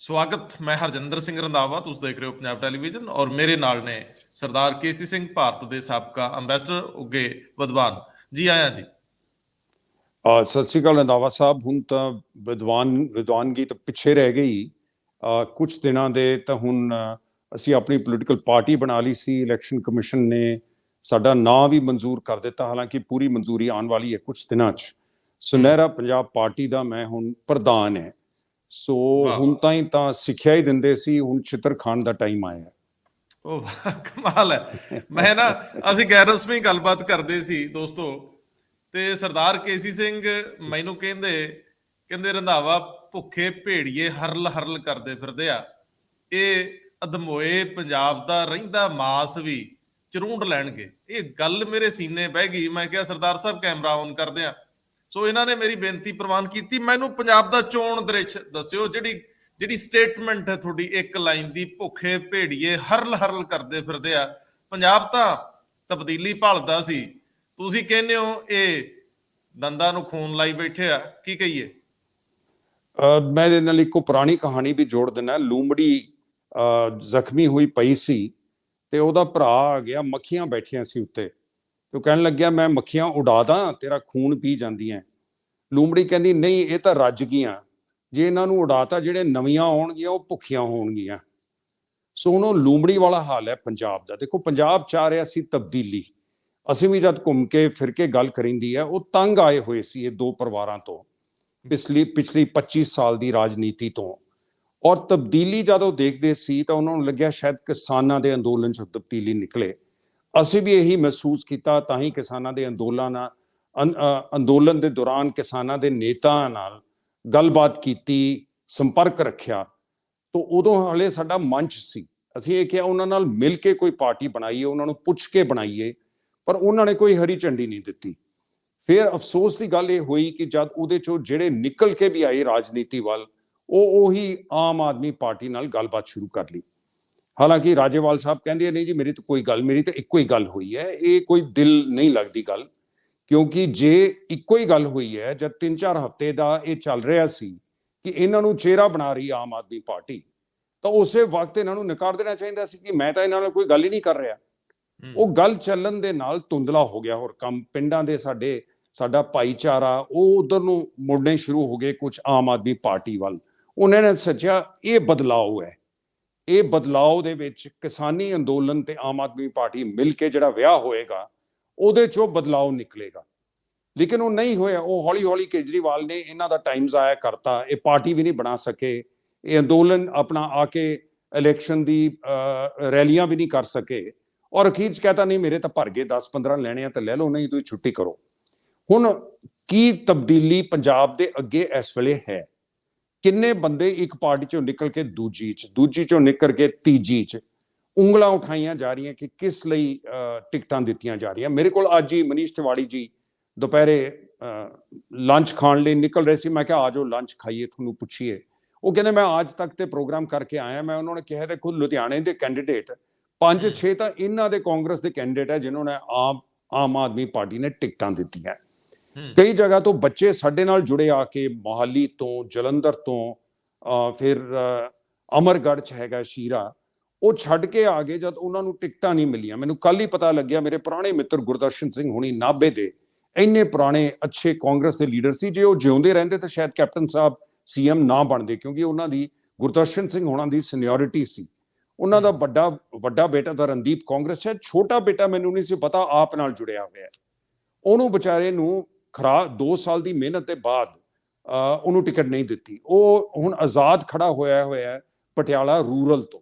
ਸਵਾਗਤ। ਮੈਂ ਹਰਜਿੰਦਰ ਸਿੰਘ ਰੰਧਾਵਾ, ਤੁਸੀਂ ਦੇਖ ਰਹੇ ਹੋ ਪੰਜਾਬ ਟੈਲੀਵਿਜ਼ਨ ਔਰ ਮੇਰੇ ਨਾਲ ਨੇ ਸਰਦਾਰ ਕੇਸੀ ਸਿੰਘ, ਭਾਰਤ ਦੇ ਸਾਬਕਾ ਅੰਬੈਸਡਰ ਉੱਗੇ ਵਿਦਵਾਨ। ਜੀ ਆਇਆਂ ਜੀ। ਸਤਿ ਸ਼੍ਰੀ ਅਕਾਲ ਰੰਧਾਵਾ ਸਾਹਿਬ। ਹੁਣ ਤਾਂ ਵਿਦਵਾਨਗੀ ਤਾਂ ਪਿੱਛੇ ਰਹਿ ਗਈ। ਕੁਝ ਦਿਨਾਂ ਦੇ ਤਾਂ ਹੁਣ ਅਸੀਂ ਆਪਣੀ ਪੋਲੀਟੀਕਲ ਪਾਰਟੀ ਬਣਾ ਲਈ ਸੀ। ਇਲੈਕਸ਼ਨ ਕਮਿਸ਼ਨ ਨੇ ਸਾਡਾ ਨਾਂ ਵੀ ਮਨਜ਼ੂਰ ਕਰ ਦਿੱਤਾ, ਹਾਲਾਂਕਿ ਪੂਰੀ ਮਨਜ਼ੂਰੀ ਆਉਣ ਵਾਲੀ ਹੈ ਕੁਝ ਦਿਨਾਂ 'ਚ। ਸੁਨਹਿਰਾ ਪੰਜਾਬ ਪਾਰਟੀ ਦਾ ਮੈਂ ਹੁਣ ਪ੍ਰਧਾਨ ਹੈ। ਸੋ ਹੁਣ ਤਾਂ ਸਿੱਖਿਆ ਹੀ ਦਿੰਦੇ ਸੀ, ਹੁਣ ਛਿੱਤਰ ਖਾਣ ਦਾ ਟਾਈਮ ਆਇਆ। ਉਹ ਕਮਾਲ ਹੈ। ਮੈਂ ਨਾ ਅਸੀਂ ਗੈਰ ਰਸਮੀ ਗੱਲਬਾਤ ਕਰਦੇ ਸੀ ਦੋਸਤੋ, ਤੇ ਸਰਦਾਰ ਕੇਸੀ ਸਿੰਘ ਮੈਨੂੰ ਕਹਿੰਦੇ ਰੰਧਾਵਾ ਭੁੱਖੇ ਭੇੜੀਏ ਹਰਲ ਹਰਲ ਕਰਦੇ ਫਿਰਦੇ ਆ, ਇਹ ਅਧਮੋਏ ਪੰਜਾਬ ਦਾ ਰਹਿੰਦਾ ਮਾਸ ਵੀ ਚਰੂੰਡ ਲੈਣਗੇ। ਇਹ ਗੱਲ ਮੇਰੇ ਸੀਨੇ ਬਹਿ ਗਈ। ਮੈਂ ਕਿਹਾ ਸਰਦਾਰ ਸਾਹਿਬ ਕੈਮਰਾ ਔਨ ਕਰਦੇ ਆ। ਸੋ ਇਹਨਾਂ ਨੇ ਮੇਰੀ ਬੇਨਤੀ ਪ੍ਰਵਾਨ ਕੀਤੀ। ਮੈਨੂੰ ਪੰਜਾਬ ਦਾ ਚੋਣ ਦ੍ਰਿਸ਼ ਦੱਸਿਓ, ਜਿਹੜੀ ਸਟੇਟਮੈਂਟ ਹੈ ਤੁਹਾਡੀ ਇੱਕ ਲਾਈਨ ਦੀ, ਭੁੱਖੇ ਭੇੜੀਏ ਹਰਲ ਹਰਲ ਕਰਦੇ ਫਿਰਦੇ ਆ। ਪੰਜਾਬ ਤਾਂ ਤਬਦੀਲੀ ਭਾਲਦਾ ਸੀ, ਤੁਸੀਂ ਕਹਿੰਦੇ ਹੋ ਇਹ ਦੰਦਾਂ ਨੂੰ ਖੂਨ ਲਾਈ ਬੈਠੇ ਆ। ਕੀ ਕਹੀਏ? ਮੈਂ ਇਹਦੇ ਨਾਲ ਇੱਕੋ ਪੁਰਾਣੀ ਕਹਾਣੀ ਵੀ ਜੋੜ ਦਿੰਦਾ। ਲੂੰਬੜੀ ਜ਼ਖਮੀ ਹੋਈ ਪਈ ਸੀ ਤੇ ਉਹਦਾ ਭਰਾ ਆ ਗਿਆ, ਮੱਖੀਆਂ ਬੈਠੀਆਂ ਸੀ ਉੱਤੇ, ਤੇ ਕਹਿਣ ਲੱਗਿਆ ਮੈਂ ਮੱਖੀਆਂ ਉਡਾ ਦਾਂ, ਤੇਰਾ ਖੂਨ ਪੀ ਜਾਂਦੀਆਂ। ਲੂੰਬੜੀ ਕਹਿੰਦੀ ਨਹੀਂ, ਇਹ ਤਾਂ ਰੱਜ ਗਈਆਂ, ਜੇ ਇਹਨਾਂ ਨੂੰ ਉਡਾਤਾ ਜਿਹੜੇ ਨਵੀਆਂ ਆਉਣਗੀਆਂ ਉਹ ਭੁੱਖੀਆਂ ਹੋਣਗੀਆਂ। ਸੋ ਹੁਣ ਉਹ ਲੂੰਬੜੀ ਵਾਲਾ ਹਾਲ ਹੈ ਪੰਜਾਬ ਦਾ। ਦੇਖੋ, ਪੰਜਾਬ ਚਾਹ ਰਿਹਾ ਸੀ ਤਬਦੀਲੀ। ਅਸੀਂ ਵੀ ਜਦ ਘੁੰਮ ਕੇ ਫਿਰ ਕੇ ਗੱਲ ਕਰੀਂਦੀ ਹੈ, ਉਹ ਤੰਗ ਆਏ ਹੋਏ ਸੀ ਇਹ ਦੋ ਪਰਿਵਾਰਾਂ ਤੋਂ, ਪਿਛਲੀ 25 ਸਾਲ ਦੀ ਰਾਜਨੀਤੀ ਤੋਂ। ਔਰ ਤਬਦੀਲੀ ਜਦ ਉਹ ਦੇਖਦੇ ਸੀ ਤਾਂ ਉਹਨਾਂ ਨੂੰ ਲੱਗਿਆ ਸ਼ਾਇਦ ਕਿਸਾਨਾਂ ਦੇ ਅੰਦੋਲਨ 'ਚ ਤਬਦੀਲੀ ਨਿਕਲੇ। ਅਸੀਂ ਵੀ ਇਹੀ ਮਹਿਸੂਸ ਕੀਤਾ, ਤਾਂ ਹੀ ਕਿਸਾਨਾਂ ਦੇ ਅੰਦੋਲਨ ਦੇ ਦੌਰਾਨ ਕਿਸਾਨਾਂ ਦੇ ਨੇਤਾਆਂ ਨਾਲ ਗੱਲਬਾਤ ਕੀਤੀ, ਸੰਪਰਕ ਰੱਖਿਆ। ਤਾਂ ਉਦੋਂ ਹਾਲੇ ਸਾਡਾ ਮੰਚ ਸੀ, ਅਸੀਂ ਇਹ ਕਿਹਾ ਉਹਨਾਂ ਨਾਲ ਮਿਲ ਕੇ ਕੋਈ ਪਾਰਟੀ ਬਣਾਈਏ, ਉਹਨਾਂ ਨੂੰ ਪੁੱਛ ਕੇ ਬਣਾਈਏ, ਪਰ ਉਹਨਾਂ ਨੇ ਕੋਈ ਹਰੀ ਝੰਡੀ ਨਹੀਂ ਦਿੱਤੀ। ਫਿਰ ਅਫਸੋਸ ਦੀ ਗੱਲ ਇਹ ਹੋਈ ਕਿ ਜਦ ਉਹਦੇ 'ਚੋਂ ਜਿਹੜੇ ਨਿਕਲ ਕੇ ਵੀ ਆਏ ਰਾਜਨੀਤੀ ਵੱਲ, ਉਹੀ ਆਮ ਆਦਮੀ ਪਾਰਟੀ ਨਾਲ ਗੱਲਬਾਤ ਸ਼ੁਰੂ ਕਰ ਲਈ। ਹਾਲਾਂਕਿ ਰਾਜੇਵਾਲ ਸਾਹਿਬ ਕਹਿੰਦੇ ਨਹੀਂ ਜੀ, ਮੇਰੀ ਤਾਂ ਇੱਕੋ ਹੀ ਗੱਲ ਹੋਈ ਹੈ, ਇਹ ਕੋਈ ਦਿਲ ਨਹੀਂ ਲੱਗਦੀ ਗੱਲ। ਕਿਉਂਕਿ ਜੇ ਇੱਕੋ ਹੀ ਗੱਲ ਹੋਈ ਹੈ, ਜਦ 3-4 ਹਫ਼ਤੇ ਦਾ ਇਹ ਚੱਲ ਰਿਹਾ ਸੀ ਕਿ ਇਹਨਾਂ ਨੂੰ ਚਿਹਰਾ ਬਣਾ ਰਹੀ ਆਮ ਆਦਮੀ ਪਾਰਟੀ, ਤਾਂ ਉਸੇ ਵਕਤ ਇਹਨਾਂ ਨੂੰ ਨਕਾਰ ਦੇਣਾ ਚਾਹੀਦਾ ਸੀ ਕਿ ਮੈਂ ਤਾਂ ਇਹਨਾਂ ਨਾਲ ਕੋਈ ਗੱਲ ਹੀ ਨਹੀਂ ਕਰ ਰਿਹਾ। ਉਹ ਗੱਲ ਚੱਲਣ ਦੇ ਨਾਲ ਧੁੰਦਲਾ ਹੋ ਗਿਆ। ਹੋਰ ਕੰਮ ਪਿੰਡਾਂ ਦੇ ਸਾਡਾ ਭਾਈਚਾਰਾ ਉਹ ਉਧਰ ਨੂੰ ਮੁੜਨੇ ਸ਼ੁਰੂ ਹੋ ਗਏ, ਕੁਝ ਆਮ ਆਦਮੀ ਪਾਰਟੀ ਵੱਲ। ਉਹਨਾਂ ਨੇ ਸੋਚਿਆ ਇਹ ਬਦਲਾਅ ਹੈ, ਇਹ ਬਦਲਾਅ ਦੇ ਵਿੱਚ ਕਿਸਾਨੀ ਅੰਦੋਲਨ ਤੇ ਆਮ ਆਦਮੀ ਪਾਰਟੀ ਮਿਲ ਕੇ ਜਿਹੜਾ ਵਿਆਹ ਹੋਏਗਾ, ਉਹਦੇ ਚੋਂ ਬਦਲਾਅ ਨਿਕਲੇਗਾ। ਲੇਕਿਨ ਉਹ ਨਹੀਂ ਹੋਇਆ। ਉਹ ਹੌਲੀ ਹੌਲੀ ਕੇਜਰੀਵਾਲ ਨੇ ਇਹਨਾਂ ਦਾ ਟਾਈਮ ਜ਼ਾਇਆ ਕਰਤਾ, ਇਹ ਪਾਰਟੀ ਵੀ ਨਹੀਂ ਬਣਾ ਸਕੇ, ਇਹ ਅੰਦੋਲਨ ਆਪਣਾ ਆ ਕੇ ਇਲੈਕਸ਼ਨ ਦੀ ਰੈਲੀਆਂ ਵੀ ਨਹੀਂ ਕਰ ਸਕੇ। ਔਰ ਅਖੀਰ 'ਚ ਕਹਤਾ ਨਹੀਂ, ਮੇਰੇ ਤਾਂ ਭਰ ਗਏ, 10-15 ਲੈਣੇ ਆ ਤਾਂ ਲੈ ਲਓ, ਨਹੀਂ ਤੁਸੀਂ ਛੁੱਟੀ ਕਰੋ। ਹੁਣ ਕੀ ਤਬਦੀਲੀ ਪੰਜਾਬ ਦੇ ਅੱਗੇ ਇਸ ਵੇਲੇ ਹੈ? ਕਿੰਨੇ ਬੰਦੇ ਇੱਕ ਪਾਰਟੀ ਚੋਂ ਨਿਕਲ ਕੇ ਦੂਜੀ ਚੋਂ ਨਿਕਲ ਕੇ ਤੀਜੀ 'ਚ ਉਂਗਲਾਂ ਉਠਾਈਆਂ ਜਾ ਰਹੀਆਂ ਕਿ ਕਿਸ ਲਈ ਟਿਕਟਾਂ ਦਿੱਤੀਆਂ ਜਾ ਰਹੀਆਂ। ਮੇਰੇ ਕੋਲ ਅੱਜ ਹੀ ਮਨੀਸ਼ ਤਿਵਾੜੀ ਜੀ ਦੁਪਹਿਰੇ ਲੰਚ ਖਾਣ ਲਈ ਨਿਕਲ ਰਹੇ ਸੀ। ਮੈਂ ਕਿਹਾ ਆ ਜਾਓ ਲੰਚ ਖਾਈਏ, ਤੁਹਾਨੂੰ ਪੁੱਛੀਏ। ਉਹ ਕਹਿੰਦੇ ਮੈਂ ਅੱਜ ਤੱਕ ਤੇ ਪ੍ਰੋਗਰਾਮ ਕਰਕੇ ਆਇਆ। ਮੈਂ ਉਹਨਾਂ ਨੇ ਕਿਹਾ ਦੇਖੋ, ਲੁਧਿਆਣੇ ਦੇ ਕੈਂਡੀਡੇਟ 5-6 ਤਾਂ ਇਹਨਾਂ ਦੇ ਕਾਂਗਰਸ ਦੇ ਕੈਂਡੀਡੇਟ ਹੈ ਜਿਨ੍ਹਾਂ ਨੇ ਆਮ ਆਦਮੀ ਪਾਰਟੀ ਨੇ ਟਿਕਟਾਂ ਦਿੱਤੀਆਂ। ਕਈ ਜਗ੍ਹਾ ਤੋਂ ਬੱਚੇ ਸਾਡੇ ਨਾਲ ਜੁੜੇ ਆ ਕੇ, ਮੋਹਾਲੀ ਤੋਂ, ਜਲੰਧਰ ਤੋਂ, ਫਿਰ ਅਮਰਗੜ੍ਹ 'ਚ ਹੈਗਾ ਸ਼ੀਰਾ, ਉਹ ਛੱਡ ਕੇ ਆ ਗਏ ਜਦ ਉਹਨਾਂ ਨੂੰ ਟਿਕਟਾਂ ਨਹੀਂ ਮਿਲੀਆਂ। ਮੈਨੂੰ ਕੱਲ ਹੀ ਪਤਾ ਲੱਗਿਆ, ਮੇਰੇ ਪੁਰਾਣੇ ਮਿੱਤਰ ਗੁਰਦਰਸ਼ਨ ਸਿੰਘ ਹੁਣੀ ਨਾਭੇ ਦੇ, ਇੰਨੇ ਪੁਰਾਣੇ ਅੱਛੇ ਕਾਂਗਰਸ ਦੇ ਲੀਡਰ ਸੀ, ਜੇ ਉਹ ਜਿਉਂਦੇ ਰਹਿੰਦੇ ਤਾਂ ਸ਼ਾਇਦ ਕੈਪਟਨ ਸਾਹਿਬ CM ਨਾ ਬਣਦੇ, ਕਿਉਂਕਿ ਉਹਨਾਂ ਦੀ ਗੁਰਦਰਸ਼ਨ ਸਿੰਘ ਹੋਣਾ ਦੀ ਸੀਨੀਅਰਿਟੀ ਸੀ। ਉਹਨਾਂ ਦਾ ਵੱਡਾ ਬੇਟਾ ਤਾਂ ਰਣਦੀਪ ਕਾਂਗਰਸ ਹੈ, ਛੋਟਾ ਬੇਟਾ ਮੈਨੂੰ ਨਹੀਂ ਸੀ ਪਤਾ ਆਪ ਨਾਲ ਜੁੜਿਆ ਹੋਇਆ। ਉਹਨੂੰ ਵਿਚਾਰੇ ਨੂੰ 2 ਸਾਲ ਦੀ ਮਿਹਨਤ ਦੇ ਬਾਅਦ ਉਹਨੂੰ ਟਿਕਟ ਨਹੀਂ ਦਿੱਤੀ। ਉਹ ਹੁਣ ਆਜ਼ਾਦ ਖੜਾ ਹੋਇਆ ਪਟਿਆਲਾ ਰੂਰਲ ਤੋਂ।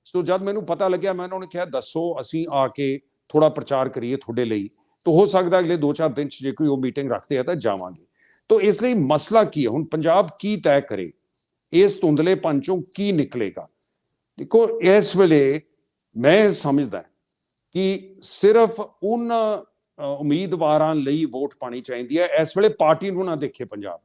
ਸੋ ਜਦ ਮੈਨੂੰ ਪਤਾ ਲੱਗਿਆ, ਮੈਂ ਉਹਨਾਂ ਨੂੰ ਕਿਹਾ ਦੱਸੋ, ਅਸੀਂ ਆ ਕੇ ਥੋੜਾ ਪ੍ਰਚਾਰ ਕਰੀਏ ਤੁਹਾਡੇ ਲਈ, ਤਾਂ ਹੋ ਸਕਦਾ ਅਗਲੇ 2-4 ਦਿਨ 'ਚ ਜੇ ਕੋਈ ਉਹ ਮੀਟਿੰਗ ਰੱਖਦੇ ਆ ਤਾਂ ਜਾਵਾਂਗੇ। ਤਾਂ ਇਸ ਲਈ ਮਸਲਾ ਕੀ ਹੈ ਹੁਣ? ਪੰਜਾਬ ਕੀ ਤੈਅ ਕਰੇ? ਇਸ ਧੁੰਦਲੇਪਨ ਚੋਂ ਕੀ ਨਿਕਲੇਗਾ? ਦੇਖੋ, ਇਸ ਵੇਲੇ ਮੈਂ ਸਮਝਦਾ ਕਿ ਸਿਰਫ ਉਹਨਾਂ ਉਮੀਦਵਾਰਾਂ ਲਈ ਵੋਟ ਪਾਣੀ ਚਾਹੀਦੀ ਹੈ। ਇਸ ਵੇਲੇ ਪਾਰਟੀ ਨੂੰ ਨਾ ਦੇਖੇ ਪੰਜਾਬ,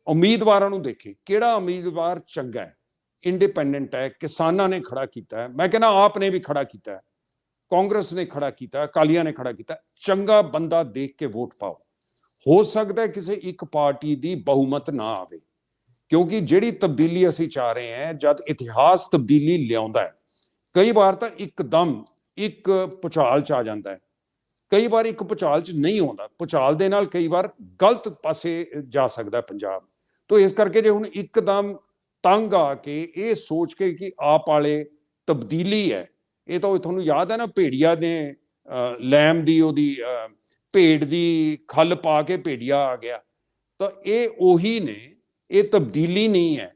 ਉਮੀਦਵਾਰਾਂ ਨੂੰ ਦੇਖੇ। ਕਿਹੜਾ ਉਮੀਦਵਾਰ ਚੰਗਾ ਹੈ, ਇੰਡੀਪੈਂਡੈਂਟ ਹੈ, ਕਿਸਾਨਾਂ ਨੇ ਖੜਾ ਕੀਤਾ ਹੈ, ਮੈਂ ਕਹਿੰਦਾ ਆਪ ਨੇ ਵੀ ਖੜਾ ਕੀਤਾ ਹੈ, ਕਾਂਗਰਸ ਨੇ ਖੜਾ ਕੀਤਾ, ਅਕਾਲੀਆਂ ਨੇ ਖੜਾ ਕੀਤਾ, ਚੰਗਾ ਬੰਦਾ ਦੇਖ ਕੇ ਵੋਟ ਪਾਓ। ਹੋ ਸਕਦਾ ਹੈ ਕਿਸੇ ਇੱਕ ਪਾਰਟੀ ਦੀ ਬਹੁਮਤ ਨਾ ਆਵੇ, ਕਿਉਂਕਿ ਜਿਹੜੀ ਤਬਦੀਲੀ ਅਸੀਂ ਚਾਹ ਰਹੇ ਹਾਂ, ਜਦ ਇਤਿਹਾਸ ਤਬਦੀਲੀ ਲਿਆਉਂਦਾ ਹੈ, ਕਈ ਵਾਰ ਤਾਂ ਇੱਕਦਮ ਇੱਕ ਭੁਚਾਲ ਚ ਆ ਜਾਂਦਾ ਹੈ, ਕਈ ਵਾਰ ਇੱਕ ਭੁਚਾਲ ਚ ਨਹੀਂ ਆਉਂਦਾ। ਭੁਚਾਲ ਦੇ ਨਾਲ ਕਈ ਵਾਰ ਗਲਤ ਪਾਸੇ ਜਾ ਸਕਦਾ ਪੰਜਾਬ। ਤੋਂ ਇਸ ਕਰਕੇ ਜੇ ਹੁਣ ਇੱਕਦਮ ਤੰਗ ਆ ਕੇ ਇਹ ਸੋਚ ਕੇ ਕਿ ਆਪ ਵਾਲੇ ਤਬਦੀਲੀ ਹੈ, ਇਹ ਤਾਂ ਤੁਹਾਨੂੰ ਯਾਦ ਹੈ ਨਾ, ਭੇੜੀਆ ਨੇ ਲੈਮ ਦੀ ਉਹਦੀ ਭੇਡ ਦੀ ਖੱਲ ਪਾ ਕੇ ਭੇੜੀਆ ਆ ਗਿਆ, ਤਾਂ ਇਹ ਉਹੀ ਨੇ, ਇਹ ਤਬਦੀਲੀ ਨਹੀਂ ਹੈ।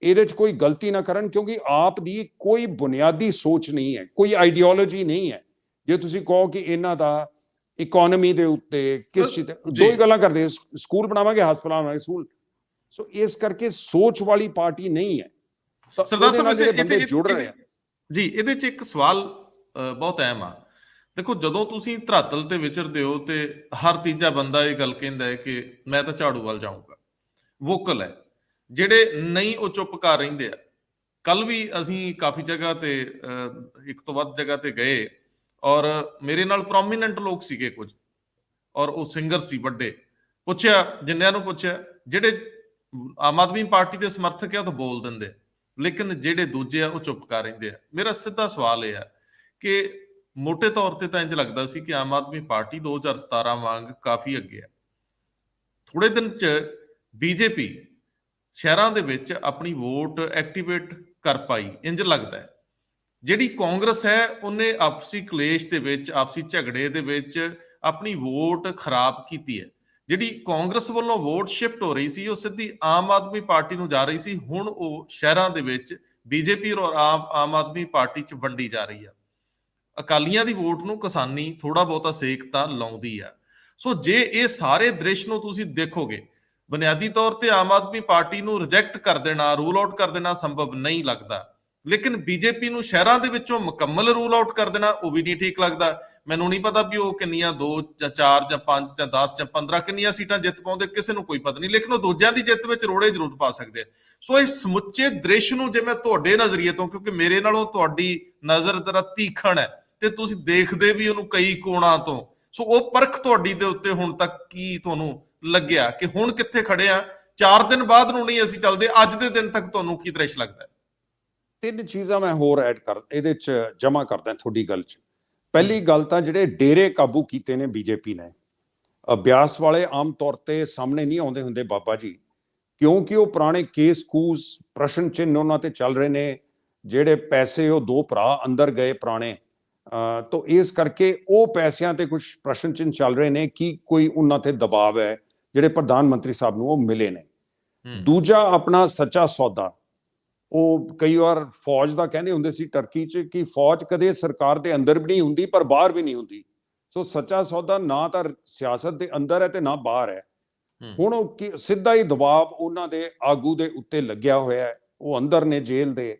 ਇਹਦੇ ਚ ਕੋਈ ਗਲਤੀ ਨਾ ਕਰਨ, ਕਿਉਂਕਿ ਆਪ ਦੀ ਕੋਈ ਬੁਨਿਆਦੀ ਸੋਚ ਨਹੀਂ ਹੈ, ਕੋਈ ਆਈਡੀਓਲੋਜੀ ਨਹੀਂ ਹੈ। ਜੇ ਤੁਸੀਂ ਕਹੋ ਕਿ ਇਹਨਾਂ ਦਾ ਇਕਨੋਮੀ ਦੇ ਉੱਤੇ ਕਿਸ ਚੀਜ਼, ਦੋ ਹੀ ਗੱਲਾਂ ਕਰਦੇ, ਸਕੂਲ ਬਣਾਵਾਂਗੇ, ਹਸਪਤਾਲ ਬਣਾਵਾਂਗੇ, ਸਕੂਲ। ਸੋ ਇਸ ਕਰਕੇ ਸੋਚ ਵਾਲੀ ਪਾਰਟੀ ਨਹੀਂ ਹੈ। ਸਰਦਾਰ ਸਾਹਿਬ ਬੰਦੇ ਜੁੜ ਰਹੇ ਆ ਜੀ, ਇਹਦੇ ਚ ਇੱਕ ਸਵਾਲ ਬਹੁਤ ਅਹਿਮ ਆ। ਦੇਖੋ, ਜਦੋਂ ਤੁਸੀਂ ਧਰਾਤਲ ਤੇ ਵਿਚਰਦੇ ਹੋ ਤੇ ਹਰ ਤੀਜਾ ਬੰਦਾ ਇਹ ਗੱਲ ਕਹਿੰਦਾ ਹੈ ਕਿ ਮੈਂ ਤਾਂ ਝਾੜੂ ਵੱਲ ਜਾਊਂਗਾ, ਵੋਕਲ ਹੈ। ਜਿਹੜੇ ਨਹੀਂ ਉਹ ਚੁੱਪ ਕਰ ਰਹਿੰਦੇ ਆ। ਕੱਲ ਵੀ ਅਸੀਂ ਕਾਫੀ ਜਗ੍ਹਾ ਤੇ ਇੱਕ ਤੋਂ ਵੱਧ ਜਗ੍ਹਾ ਤੇ ਗਏ, ਔਰ ਮੇਰੇ ਨਾਲ ਪ੍ਰੋਮੀਨੈਂਟ ਲੋਕ ਸੀਗੇ ਕੁਝ, ਔਰ ਉਹ ਸਿੰਗਰ ਸੀ ਵੱਡੇ। ਪੁੱਛਿਆ, ਜਿੰਨਿਆਂ ਨੂੰ ਪੁੱਛਿਆ, ਜਿਹੜੇ ਆਮ ਆਦਮੀ ਪਾਰਟੀ ਦੇ ਸਮਰਥਕ ਆ ਉਹ ਤਾਂ ਬੋਲ ਦਿੰਦੇ, ਲੇਕਿਨ ਜਿਹੜੇ ਦੂਜੇ ਆ ਉਹ ਚੁੱਪ ਕਰ ਰਹਿੰਦੇ ਆ। ਮੇਰਾ ਸਿੱਧਾ ਸਵਾਲ ਇਹ ਆ ਕਿ ਮੋਟੇ ਤੌਰ ਤੇ ਤਾਂ ਇੰਝ ਲੱਗਦਾ ਸੀ ਕਿ ਆਮ ਆਦਮੀ ਪਾਰਟੀ 2017 ਵਾਂਗ ਕਾਫੀ ਅੱਗੇ ਆ। ਥੋੜੇ ਦਿਨ ਚ ਬੀਜੇਪੀ ਸ਼ਹਿਰਾਂ ਦੇ ਵਿੱਚ ਆਪਣੀ ਵੋਟ ਐਕਟੀਵੇਟ ਕਰ ਪਾਈ, ਇੰਝ ਲੱਗਦਾ ਹੈ। ਜਿਹੜੀ ਕਾਂਗਰਸ ਹੈ ਉਹਨੇ ਆਪਸੀ ਕਲੇਸ਼ ਦੇ ਵਿੱਚ, ਆਪਸੀ ਝਗੜੇ ਦੇ ਵਿੱਚ ਆਪਣੀ ਵੋਟ ਖਰਾਬ ਕੀਤੀ ਹੈ। ਜਿਹੜੀ ਕਾਂਗਰਸ ਵੱਲੋਂ ਵੋਟ ਸ਼ਿਫਟ ਹੋ ਰਹੀ ਸੀ ਉਹ ਸਿੱਧੀ ਆਮ ਆਦਮੀ ਪਾਰਟੀ ਨੂੰ ਜਾ ਰਹੀ ਸੀ। ਹੁਣ ਉਹ ਸ਼ਹਿਰਾਂ ਦੇ ਵਿੱਚ ਬੀਜੇਪੀ ਔਰ ਆਮ ਆਦਮੀ ਪਾਰਟੀ 'ਚ ਵੰਡੀ ਜਾ ਰਹੀ ਆ। ਅਕਾਲੀਆਂ ਦੀ ਵੋਟ ਨੂੰ ਕਿਸਾਨੀ ਥੋੜਾ ਬਹੁਤਾ ਸੇਕ ਤਾਂ ਲਾਉਂਦੀ ਆ। ਸੋ ਜੇ ਇਹ ਸਾਰੇ ਦ੍ਰਿਸ਼ ਨੂੰ ਤੁਸੀਂ ਦੇਖੋਗੇ, ਬੁਨਿਆਦੀ ਤੌਰ ਤੇ ਆਮ ਆਦਮੀ ਪਾਰਟੀ ਨੂੰ ਰਿਜੈਕਟ ਕਰ ਦੇਣਾ, ਰੂਲ ਆਊਟ ਕਰ ਦੇਣਾ ਸੰਭਵ ਨਹੀਂ ਲੱਗਦਾ, ਲੇਕਿਨ ਬੀਜੇਪੀ ਨੂੰ ਸ਼ਹਿਰਾਂ ਦੇ ਵਿੱਚੋਂ ਮੁਕੰਮਲ ਰੂਲ ਆਊਟ ਕਰ ਦੇਣਾ ਉਹ ਵੀ ਨਹੀਂ ਠੀਕ ਲੱਗਦਾ। ਮੈਨੂੰ ਨਹੀਂ ਪਤਾ ਵੀ ਉਹ ਕਿੰਨੀਆਂ 2 ਜਾਂ 4 ਜਾਂ 5 ਜਾਂ 10 ਜਾਂ 15 ਕਿੰਨੀਆਂ ਸੀਟਾਂ ਜਿੱਤ ਪਾਉਂਦੇ, ਕਿਸੇ ਨੂੰ ਕੋਈ ਪਤਾ ਨਹੀਂ, ਲੇਕਿਨ ਉਹ ਦੂਜਿਆਂ ਦੀ ਜਿੱਤ ਵਿੱਚ ਰੋੜੇ ਜ਼ਰੂਰ ਪਾ ਸਕਦੇ ਆ। ਸੋ ਇਸ ਸਮੁੱਚੇ ਦ੍ਰਿਸ਼ ਨੂੰ ਜੇ ਮੈਂ ਤੁਹਾਡੇ ਨਜ਼ਰੀਏ ਤੋਂ, ਕਿਉਂਕਿ ਮੇਰੇ ਨਾਲੋਂ ਤੁਹਾਡੀ ਨਜ਼ਰ ਜ਼ਰਾ ਤੀਖਣ ਹੈ ਤੇ ਤੁਸੀਂ ਦੇਖਦੇ ਵੀ ਉਹਨੂੰ ਕਈ ਕੋਣਾਂ ਤੋਂ, ਸੋ ਉਹ ਪਰਖ ਤੁਹਾਡੀ ਦੇ ਉੱਤੇ ਹੁਣ ਤੱਕ ਕੀ ਤੁਹਾਨੂੰ ਲੱਗਿਆ ਕਿ ਹੁਣ ਕਿੱਥੇ ਖੜੇ ਆ? 4 ਦਿਨ ਬਾਅਦ ਨੂੰ ਨਹੀਂ ਅਸੀਂ ਚੱਲਦੇ, ਅੱਜ ਦੇ ਦਿਨ ਤੱਕ ਤੁਹਾਨੂੰ ਕੀ ਦ੍ਰਿਸ਼ ਲੱਗਦਾ ਹੈ? 3 ਚੀਜ਼ਾਂ ਮੈਂ ਹੋਰ ਐਡ ਕਰ ਇਹਦੇ ਚ ਜਮਾ ਕਰਦਾ ਤੁਹਾਡੀ ਗੱਲ ਚ। ਪਹਿਲੀ ਗੱਲ ਤਾਂ ਜਿਹੜੇ ਡੇਰੇ ਕਾਬੂ ਕੀਤੇ ਨੇ ਬੀਜੇਪੀ ਨੇ, ਅਭਿਆਸ ਵਾਲੇ ਆਮ ਤੌਰ ਤੇ ਸਾਹਮਣੇ ਨਹੀਂ ਆਉਂਦੇ ਹੁੰਦੇ ਬਾਬਾ ਜੀ, ਕਿਉਂਕਿ ਉਹ ਪੁਰਾਣੇ ਕੇਸ ਕੂਸ, ਪ੍ਰਸ਼ਨ ਚਿੰਨ੍ਹ ਉਹਨਾਂ ਤੇ ਚੱਲ ਰਹੇ ਨੇ। ਜਿਹੜੇ ਪੈਸੇ ਉਹ 2 ਭਰਾ ਅੰਦਰ ਗਏ ਪੁਰਾਣੇ, ਤਾਂ ਇਸ ਕਰਕੇ ਉਹ ਪੈਸਿਆਂ ਤੇ ਕੁਝ ਪ੍ਰਸ਼ਨ ਚਿੰਨ੍ਹ ਚੱਲ ਰਹੇ ਨੇ ਕਿ ਕੋਈ ਉਹਨਾਂ ਤੇ ਦਬਾਅ ਹੈ ਜਿਹੜੇ ਪ੍ਰਧਾਨ ਮੰਤਰੀ ਸਾਹਿਬ ਨੂੰ ਉਹ ਮਿਲੇ ਨੇ। ਦੂਜਾ ਆਪਣਾ ਸੱਚਾ ਸੌਦਾ, ਉਹ ਕਈ ਵਾਰ ਫੌਜ ਦਾ ਕਹਿੰਦੇ ਹੁੰਦੇ ਸੀ ਟਰਕੀ 'ਚ ਕਿ ਫੌਜ ਕਦੇ ਸਰਕਾਰ ਦੇ ਅੰਦਰ ਵੀ ਨਹੀਂ ਹੁੰਦੀ ਪਰ ਬਾਹਰ ਵੀ ਨਹੀਂ ਹੁੰਦੀ। ਸੋ ਸੱਚਾ ਸੌਦਾ ਨਾ ਤਾਂ ਸਿਆਸਤ ਦੇ ਅੰਦਰ ਹੈ ਤੇ ਨਾ ਬਾਹਰ ਹੈ। ਹੁਣ ਉਹ ਸਿੱਧਾ ਹੀ ਦਬਾਅ ਉਹਨਾਂ ਦੇ ਆਗੂ ਦੇ ਉੱਤੇ ਲੱਗਿਆ ਹੋਇਆ ਹੈ, ਉਹ ਅੰਦਰ ਨੇ ਜੇਲ੍ਹ ਦੇ।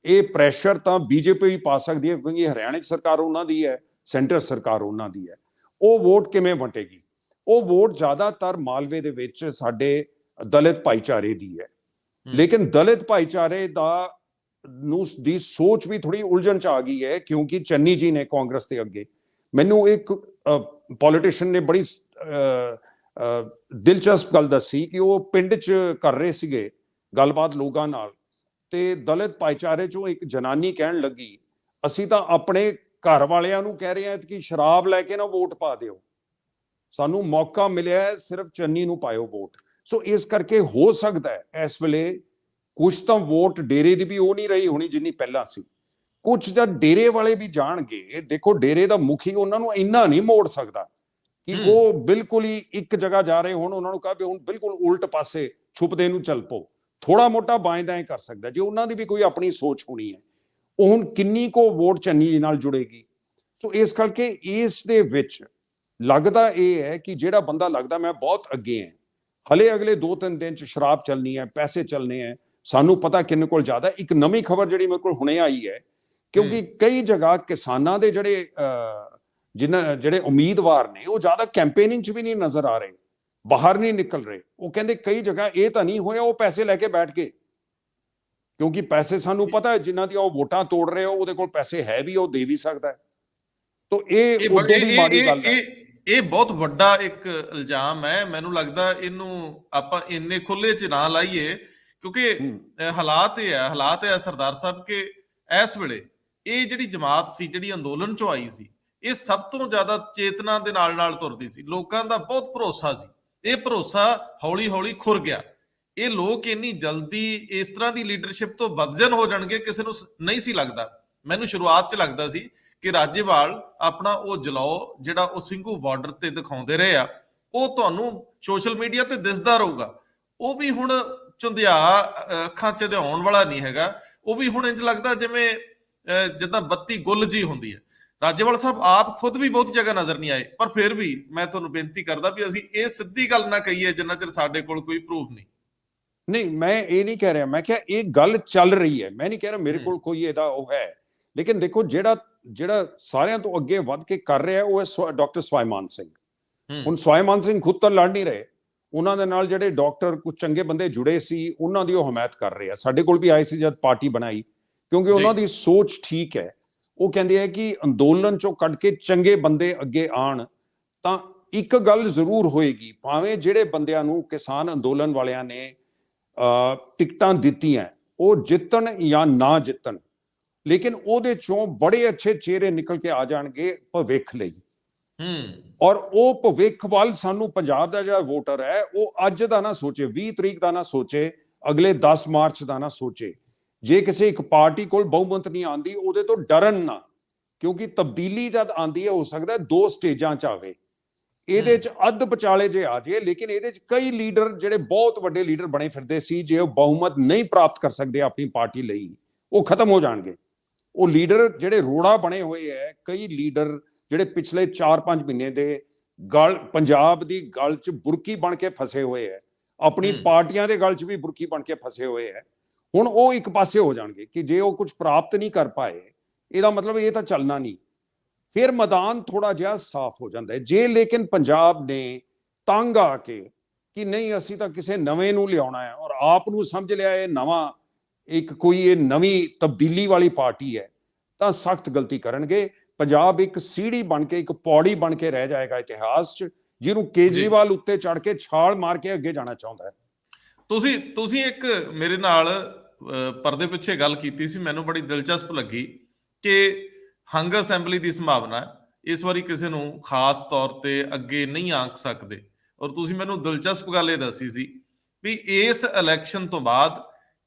ਇਹ ਪ੍ਰੈਸ਼ਰ ਤਾਂ ਬੀਜੇਪੀ ਹੀ ਪਾ ਸਕਦੀ ਹੈ, ਕਿਉਂਕਿ ਹਰਿਆਣਾ 'ਚ ਸਰਕਾਰ ਉਹਨਾਂ ਦੀ ਹੈ, ਸੈਂਟਰ ਸਰਕਾਰ ਉਹਨਾਂ ਦੀ ਹੈ। ਉਹ ਵੋਟ ਕਿਵੇਂ ਵੰਡੇਗੀ? ਉਹ ਵੋਟ ਜ਼ਿਆਦਾਤਰ ਮਾਲਵੇ ਦੇ ਵਿੱਚ ਸਾਡੇ ਦਲਿਤ ਭਾਈਚਾਰੇ ਦੀ ਹੈ, ਲੇਕਿਨ ਦਲਿਤ ਭਾਈਚਾਰੇ ਦੀ ਸੋਚ ਵੀ ਥੋੜੀ ਉਲਝਣ ਚ ਆ ਗਈ ਹੈ, ਕਿਉਂਕਿ ਚੰਨੀ ਜੀ ਨੇ ਕਾਂਗਰਸ ਦੇ ਅੱਗੇ, ਮੈਨੂੰ ਇੱਕ ਪੋਲੀਟੀਸ਼ੀਅਨ ਨੇ ਬੜੀ ਦਿਲਚਸਪ ਗੱਲ ਦੱਸੀ ਕਿ ਉਹ ਪਿੰਡ ਚ ਕਰ ਰਹੇ ਸੀਗੇ ਗੱਲਬਾਤ ਲੋਕਾਂ ਨਾਲ, ਤੇ ਦਲਿਤ ਭਾਈਚਾਰੇ ਚੋਂ ਇੱਕ ਜਨਾਨੀ ਕਹਿਣ ਲੱਗੀ, ਅਸੀਂ ਤਾਂ ਆਪਣੇ ਘਰ ਵਾਲਿਆਂ ਨੂੰ ਕਹਿ ਰਹੇ ਹਾਂ ਕਿ ਸ਼ਰਾਬ ਲੈ ਕੇ ਨਾ ਵੋਟ ਪਾ ਦਿਓ, ਸਾਨੂੰ ਮੌਕਾ ਮਿਲਿਆ ਸਿਰਫ ਚੰਨੀ ਨੂੰ ਪਾਇਓ ਵੋਟ। ਸੋ ਇਸ ਕਰਕੇ ਹੋ ਸਕਦਾ ਹੈ ਇਸ ਵੇਲੇ ਕੁਝ ਤਾਂ ਵੋਟ ਡੇਰੇ ਦੀ ਵੀ ਉਹ ਨਹੀਂ ਰਹੀ ਹੋਣੀ ਜਿੰਨੀ ਪਹਿਲਾਂ ਸੀ। ਕੁਝ ਜਦ ਡੇਰੇ ਵਾਲੇ ਵੀ ਜਾਣਗੇ, ਦੇਖੋ ਡੇਰੇ ਦਾ ਮੁਖੀ ਉਹਨਾਂ ਨੂੰ ਇੰਨਾ ਨਹੀਂ ਮੋੜ ਸਕਦਾ ਕਿ ਉਹ ਬਿਲਕੁਲ ਹੀ ਇੱਕ ਜਗ੍ਹਾ ਜਾ ਰਹੇ ਹੋਣ, ਉਹਨਾਂ ਨੂੰ ਕਹਾਂ ਵੀ ਹੁਣ ਬਿਲਕੁਲ ਉਲਟ ਪਾਸੇ ਛੁਪਦੇ ਨੂੰ ਚੱਲ ਪਓ। ਥੋੜਾ ਮੋਟਾ ਬਾਏਂ-ਦਾਏਂ ਕਰ ਸਕਦਾ ਜੇ ਉਹਨਾਂ ਦੀ ਵੀ ਕੋਈ ਆਪਣੀ ਸੋਚ ਹੋਣੀ ਹੈ। ਉਹ ਹੁਣ ਕਿੰਨੀ ਕੋ ਵੋਟ ਚੰਨੀ ਜੀ ਨਾਲ ਜੁੜੇਗੀ? ਸੋ ਇਸ ਕਰਕੇ ਇਸ ਦੇ ਵਿੱਚ ਲੱਗਦਾ ਇਹ ਹੈ ਕਿ ਜਿਹੜਾ ਬੰਦਾ ਲੱਗਦਾ ਮੈਂ ਬਹੁਤ ਅੱਗੇ ਹਾਂ, ਹਲੇ ਅਗਲੇ 2-3 ਦਿਨ ਚ ਸ਼ਰਾਬ ਚੱਲਣੀ ਹੈ, ਪੈਸੇ ਚੱਲਣੇ ਹੈ, ਸਾਨੂੰ ਪਤਾ ਕਿੰਨੇ ਕੋਲ ਜ਼ਿਆਦਾ। ਇੱਕ ਨਵੀਂ ਖਬਰ ਜਿਹੜੀ ਮੇਰੇ ਕੋਲ ਹੁਣੇ ਆਈ ਹੈ, ਕਿਉਂਕਿ ਕਈ ਜਗ੍ਹਾ ਕਿਸਾਨਾਂ ਦੇ ਜਿਹੜੇ ਉਮੀਦਵਾਰ ਨੇ ਉਹ ਜ਼ਿਆਦਾ ਕੈਂਪੇਨਿੰਗ ਚ ਵੀ ਨਹੀਂ ਨਜ਼ਰ ਆ ਰਹੇ, ਬਾਹਰ ਨਹੀਂ ਨਿਕਲ ਰਹੇ। ਉਹ ਕਹਿੰਦੇ ਕਈ ਜਗ੍ਹਾ ਇਹ ਤਾਂ ਨਹੀਂ ਹੋਇਆ ਉਹ ਪੈਸੇ ਲੈ ਕੇ ਬੈਠ ਗਏ, ਕਿਉਂਕਿ ਪੈਸੇ ਸਾਨੂੰ ਪਤਾ ਹੈ ਜਿਨ੍ਹਾਂ ਦੀ ਉਹ ਵੋਟਾਂ ਤੋੜ ਰਹੇ ਹੋ ਉਹਦੇ ਕੋਲ ਪੈਸੇ ਹੈ ਵੀ, ਉਹ ਦੇ ਵੀ ਸਕਦਾ ਹੈ। ਤਾਂ ਇਹ ਉਦੋਂ ਵੀ ਮਾੜੀ ਗੱਲ ਹੈ। ਇਹ ਬਹੁਤ ਵੱਡਾ ਇੱਕ ਇਲਜ਼ਾਮ ਹੈ। ਮੈਨੂੰ ਲੱਗਦਾ ਇਹਨੂੰ ਆਪਾਂ ਇੰਨੇ ਖੁੱਲੇ ਚ ਨਾ ਲਾਈਏ, ਕਿਉਂਕਿ ਹਾਲਾਤ ਇਹ ਹੈ ਸਰਦਾਰ ਸਾਹਿਬ ਕਿ ਇਸ ਵੇਲੇ ਇਹ ਜਿਹੜੀ ਜਮਾਤ ਸੀ, ਜਿਹੜੀ ਅੰਦੋਲਨ ਚੋਂ ਆਈ ਸੀ, ਇਹ ਸਭ ਤੋਂ ਜ਼ਿਆਦਾ ਚੇਤਨਾ ਦੇ ਨਾਲ ਤੁਰਦੀ ਸੀ। ਲੋਕਾਂ ਦਾ ਬਹੁਤ ਭਰੋਸਾ ਸੀ। ਇਹ ਭਰੋਸਾ ਹੌਲੀ ਹੌਲੀ ਖੁਰ ਗਿਆ। ਇਹ ਲੋਕ ਇੰਨੀ ਜਲਦੀ ਇਸ ਤਰ੍ਹਾਂ ਦੀ ਲੀਡਰਸ਼ਿਪ ਤੋਂ ਬਦਜਨ ਹੋ ਜਾਣਗੇ, ਕਿਸੇ ਨੂੰ ਨਹੀਂ ਸੀ ਲੱਗਦਾ। ਮੈਨੂੰ ਸ਼ੁਰੂਆਤ 'ਚ ਲੱਗਦਾ ਸੀ ਕਿ ਰਾਜੇਵਾਲ ਆਪਣਾ ਉਹ ਜਲਾਓ ਜਿਹੜਾ ਉਹ ਸਿੰਘੂ ਬਾਰਡਰ ਤੇ ਦਿਖਾਉਂਦੇ ਰਹੇ ਆ, ਉਹ ਤੁਹਾਨੂੰ ਸੋਸ਼ਲ ਮੀਡੀਆ ਤੇ ਦਿਸਦਾ ਰਹੂਗਾ। ਉਹ ਵੀ ਹੁਣ ਝੁੰਦਿਆ ਅੱਖਾਂ 'ਚ ਦਿਹਾਉਣ ਵਾਲਾ ਨਹੀਂ ਹੈਗਾ। ਉਹ ਵੀ ਹੁਣ ਇੰਜ ਲੱਗਦਾ ਜਿਵੇਂ ਜਿੱਦਾਂ ਬੱਤੀ ਗੁੱਲ ਜੀ ਹੁੰਦੀ ਹੈ। ਰਾਜੇਵਾਲ ਸਾਹਿਬ ਆਪ ਖੁਦ ਵੀ ਬਹੁਤ ਜਗ੍ਹਾ ਨਜ਼ਰ ਨਹੀਂ ਆਏ, ਪਰ ਫਿਰ ਵੀ ਮੈਂ ਤੁਹਾਨੂੰ ਬੇਨਤੀ ਕਰਦਾ ਵੀ ਅਸੀਂ ਇਹ ਸਿੱਧੀ ਗੱਲ ਨਾ ਕਹੀਏ ਜਿੰਨਾ ਚਿਰ ਸਾਡੇ ਕੋਲ ਕੋਈ ਪ੍ਰੂਫ ਨਹੀਂ। ਨਹੀਂ, ਮੈਂ ਇਹ ਨਹੀਂ ਕਹਿ ਰਿਹਾ, ਮੈਂ ਕਿਹਾ ਇਹ ਗੱਲ ਚੱਲ ਰਹੀ ਹੈ। ਮੈਂ ਨਹੀਂ ਕਹਿ ਰਿਹਾ ਮੇਰੇ ਕੋਲ ਕੋਈ ਇਹਦਾ ਉਹ ਹੈ, ਲੇਕਿਨ ਦੇਖੋ ਜਿਹੜਾ ਸਾਰਿਆਂ ਤੋਂ ਅੱਗੇ ਵੱਧ ਕੇ ਕਰ ਰਿਹਾ ਉਹ ਹੈ ਡਾਕਟਰ ਸਵਾਈਮਾਨ ਸਿੰਘ। ਹੁਣ ਸਵਾਈਮਾਨ ਸਿੰਘ ਖੁਦ ਤਾਂ ਲੜ ਨਹੀਂ ਰਹੇ, ਉਹਨਾਂ ਦੇ ਨਾਲ ਜਿਹੜੇ ਡਾਕਟਰ ਕੁਝ ਚੰਗੇ ਬੰਦੇ ਜੁੜੇ ਸੀ ਉਹਨਾਂ ਦੀ ਉਹ ਹਮਾਇਤ ਕਰ ਰਹੇ ਆ। ਸਾਡੇ ਕੋਲ ਵੀ ਆਏ ਸੀ ਜਦ ਪਾਰਟੀ ਬਣਾਈ, ਕਿਉਂਕਿ ਉਹਨਾਂ ਦੀ ਸੋਚ ਠੀਕ ਹੈ। ਉਹ ਕਹਿੰਦੇ ਆ ਕਿ ਅੰਦੋਲਨ ਚੋਂ ਕੱਢ ਕੇ ਚੰਗੇ ਬੰਦੇ ਅੱਗੇ ਆਣ ਤਾਂ ਇੱਕ ਗੱਲ ਜ਼ਰੂਰ ਹੋਏਗੀ, ਭਾਵੇਂ ਜਿਹੜੇ ਬੰਦਿਆਂ ਨੂੰ ਕਿਸਾਨ ਅੰਦੋਲਨ ਵਾਲਿਆਂ ਨੇ ਟਿਕਟਾਂ ਦਿੱਤੀਆਂ ਉਹ ਜਿੱਤਣ ਜਾਂ ਨਾ ਜਿੱਤਣ, ਲੇਕਿਨ ਉਹਦੇ ਚੋਂ ਬੜੇ ਅੱਛੇ ਚਿਹਰੇ ਨਿਕਲ ਕੇ ਆ ਜਾਣਗੇ ਭਵਿੱਖ ਲਈ। ਔਰ ਉਹ ਭਵਿੱਖ ਵੱਲ ਸਾਨੂੰ ਪੰਜਾਬ ਦਾ ਜਿਹੜਾ ਵੋਟਰ ਹੈ ਉਹ ਅੱਜ ਦਾ ਨਾ ਸੋਚੇ, 20 ਤਰੀਕ ਦਾ ਨਾ ਸੋਚੇ, ਅਗਲੇ 10 ਮਾਰਚ ਦਾ ਨਾ ਸੋਚੇ। ਜੇ ਕਿਸੇ ਇੱਕ ਪਾਰਟੀ ਕੋਲ ਬਹੁਮਤ ਨਹੀਂ ਆਉਂਦੀ ਉਹਦੇ ਤੋਂ ਡਰਨ ਨਾ, ਕਿਉਂਕਿ ਤਬਦੀਲੀ ਜਦ ਆਉਂਦੀ ਹੈ ਹੋ ਸਕਦਾ 2 ਸਟੇਜਾਂ 'ਚ ਆਵੇ। ਇਹਦੇ 'ਚ ਅੱਧ ਵਿਚਾਲੇ ਜੇ ਆ ਜਾਏ, ਲੇਕਿਨ ਇਹਦੇ 'ਚ ਕਈ ਲੀਡਰ ਜਿਹੜੇ ਬਹੁਤ ਵੱਡੇ ਲੀਡਰ ਬਣੇ ਫਿਰਦੇ ਸੀ, ਜੇ ਉਹ ਬਹੁਮਤ ਨਹੀਂ ਪ੍ਰਾਪਤ ਕਰ ਸਕਦੇ ਆਪਣੀ ਪਾਰਟੀ ਲਈ, ਉਹ ਖਤਮ ਹੋ ਜਾਣਗੇ। ਉਹ ਲੀਡਰ ਜਿਹੜੇ ਰੋੜਾ ਬਣੇ ਹੋਏ ਹੈ, ਕਈ ਲੀਡਰ ਜਿਹੜੇ ਪਿਛਲੇ 4-5 ਮਹੀਨੇ ਦੇ ਪੰਜਾਬ ਦੀ ਗਲ 'ਚ ਬੁਰਕੀ ਬਣ ਕੇ ਫਸੇ ਹੋਏ ਹੈ, ਆਪਣੀ ਪਾਰਟੀਆਂ ਦੇ ਗਲ 'ਚ ਵੀ ਬੁਰਕੀ ਬਣ ਕੇ ਫਸੇ ਹੋਏ ਹੈ, ਹੁਣ ਉਹ ਇੱਕ ਪਾਸੇ ਹੋ ਜਾਣਗੇ ਕਿ ਜੇ ਉਹ ਕੁਝ ਪ੍ਰਾਪਤ ਨਹੀਂ ਕਰ ਪਾਏ, ਇਹਦਾ ਮਤਲਬ ਇਹ ਤਾਂ ਚੱਲਣਾ ਨਹੀਂ। ਫਿਰ ਮੈਦਾਨ ਥੋੜਾ ਜਿਹਾ ਸਾਫ਼ ਹੋ ਜਾਂਦਾ ਹੈ। ਜੇ ਲੇਕਿਨ ਪੰਜਾਬ ਨੇ ਤੰਗ ਆ ਕੇ ਕਿ ਨਹੀਂ ਅਸੀਂ ਤਾਂ ਕਿਸੇ ਨਵੇਂ ਨੂੰ ਲਿਆਉਣਾ ਹੈ ਔਰ ਆਪ ਨੂੰ ਸਮਝ ਲਿਆ ਇਹ ਨਵਾਂ ਇੱਕ ਕੋਈ ਇਹ ਨਵੀਂ ਤਬਦੀਲੀ ਵਾਲੀ ਪਾਰਟੀ ਹੈ, ਤਾਂ ਸਖਤ ਗਲਤੀ ਕਰਨਗੇ। ਪੰਜਾਬ ਇੱਕ ਸੀੜੀ ਬਣ ਕੇ, ਇੱਕ ਪੌੜੀ ਬਣ ਕੇ ਰਹਿ ਜਾਏਗਾ ਇਤਿਹਾਸ 'ਚ, ਜਿਹਨੂੰ ਕੇਜਰੀਵਾਲ ਉੱਤੇ ਚੜ ਕੇ ਛਾਲ ਮਾਰ ਕੇ ਅੱਗੇ ਜਾਣਾ ਚਾਹੁੰਦਾ ਹੈ। ਤੁਸੀਂ ਇੱਕ ਮੇਰੇ ਨਾਲ ਪਰਦੇ ਪਿੱਛੇ ਗੱਲ ਕੀਤੀ ਸੀ, ਮੈਨੂੰ ਬੜੀ ਦਿਲਚਸਪ ਲੱਗੀ ਕਿ ਹੰਗ ਅਸੈਂਬਲੀ ਦੀ ਸੰਭਾਵਨਾ ਇਸ ਵਾਰੀ ਕਿਸੇ ਨੂੰ ਖਾਸ ਤੌਰ ਤੇ ਅੱਗੇ ਨਹੀਂ ਆਂਕ ਸਕਦੇ। ਔਰ ਤੁਸੀਂ ਮੈਨੂੰ ਦਿਲਚਸਪ ਗੱਲ ਇਹ ਦੱਸੀ ਸੀ ਵੀ ਇਸ ਇਲੈਕਸ਼ਨ ਤੋਂ ਬਾਅਦ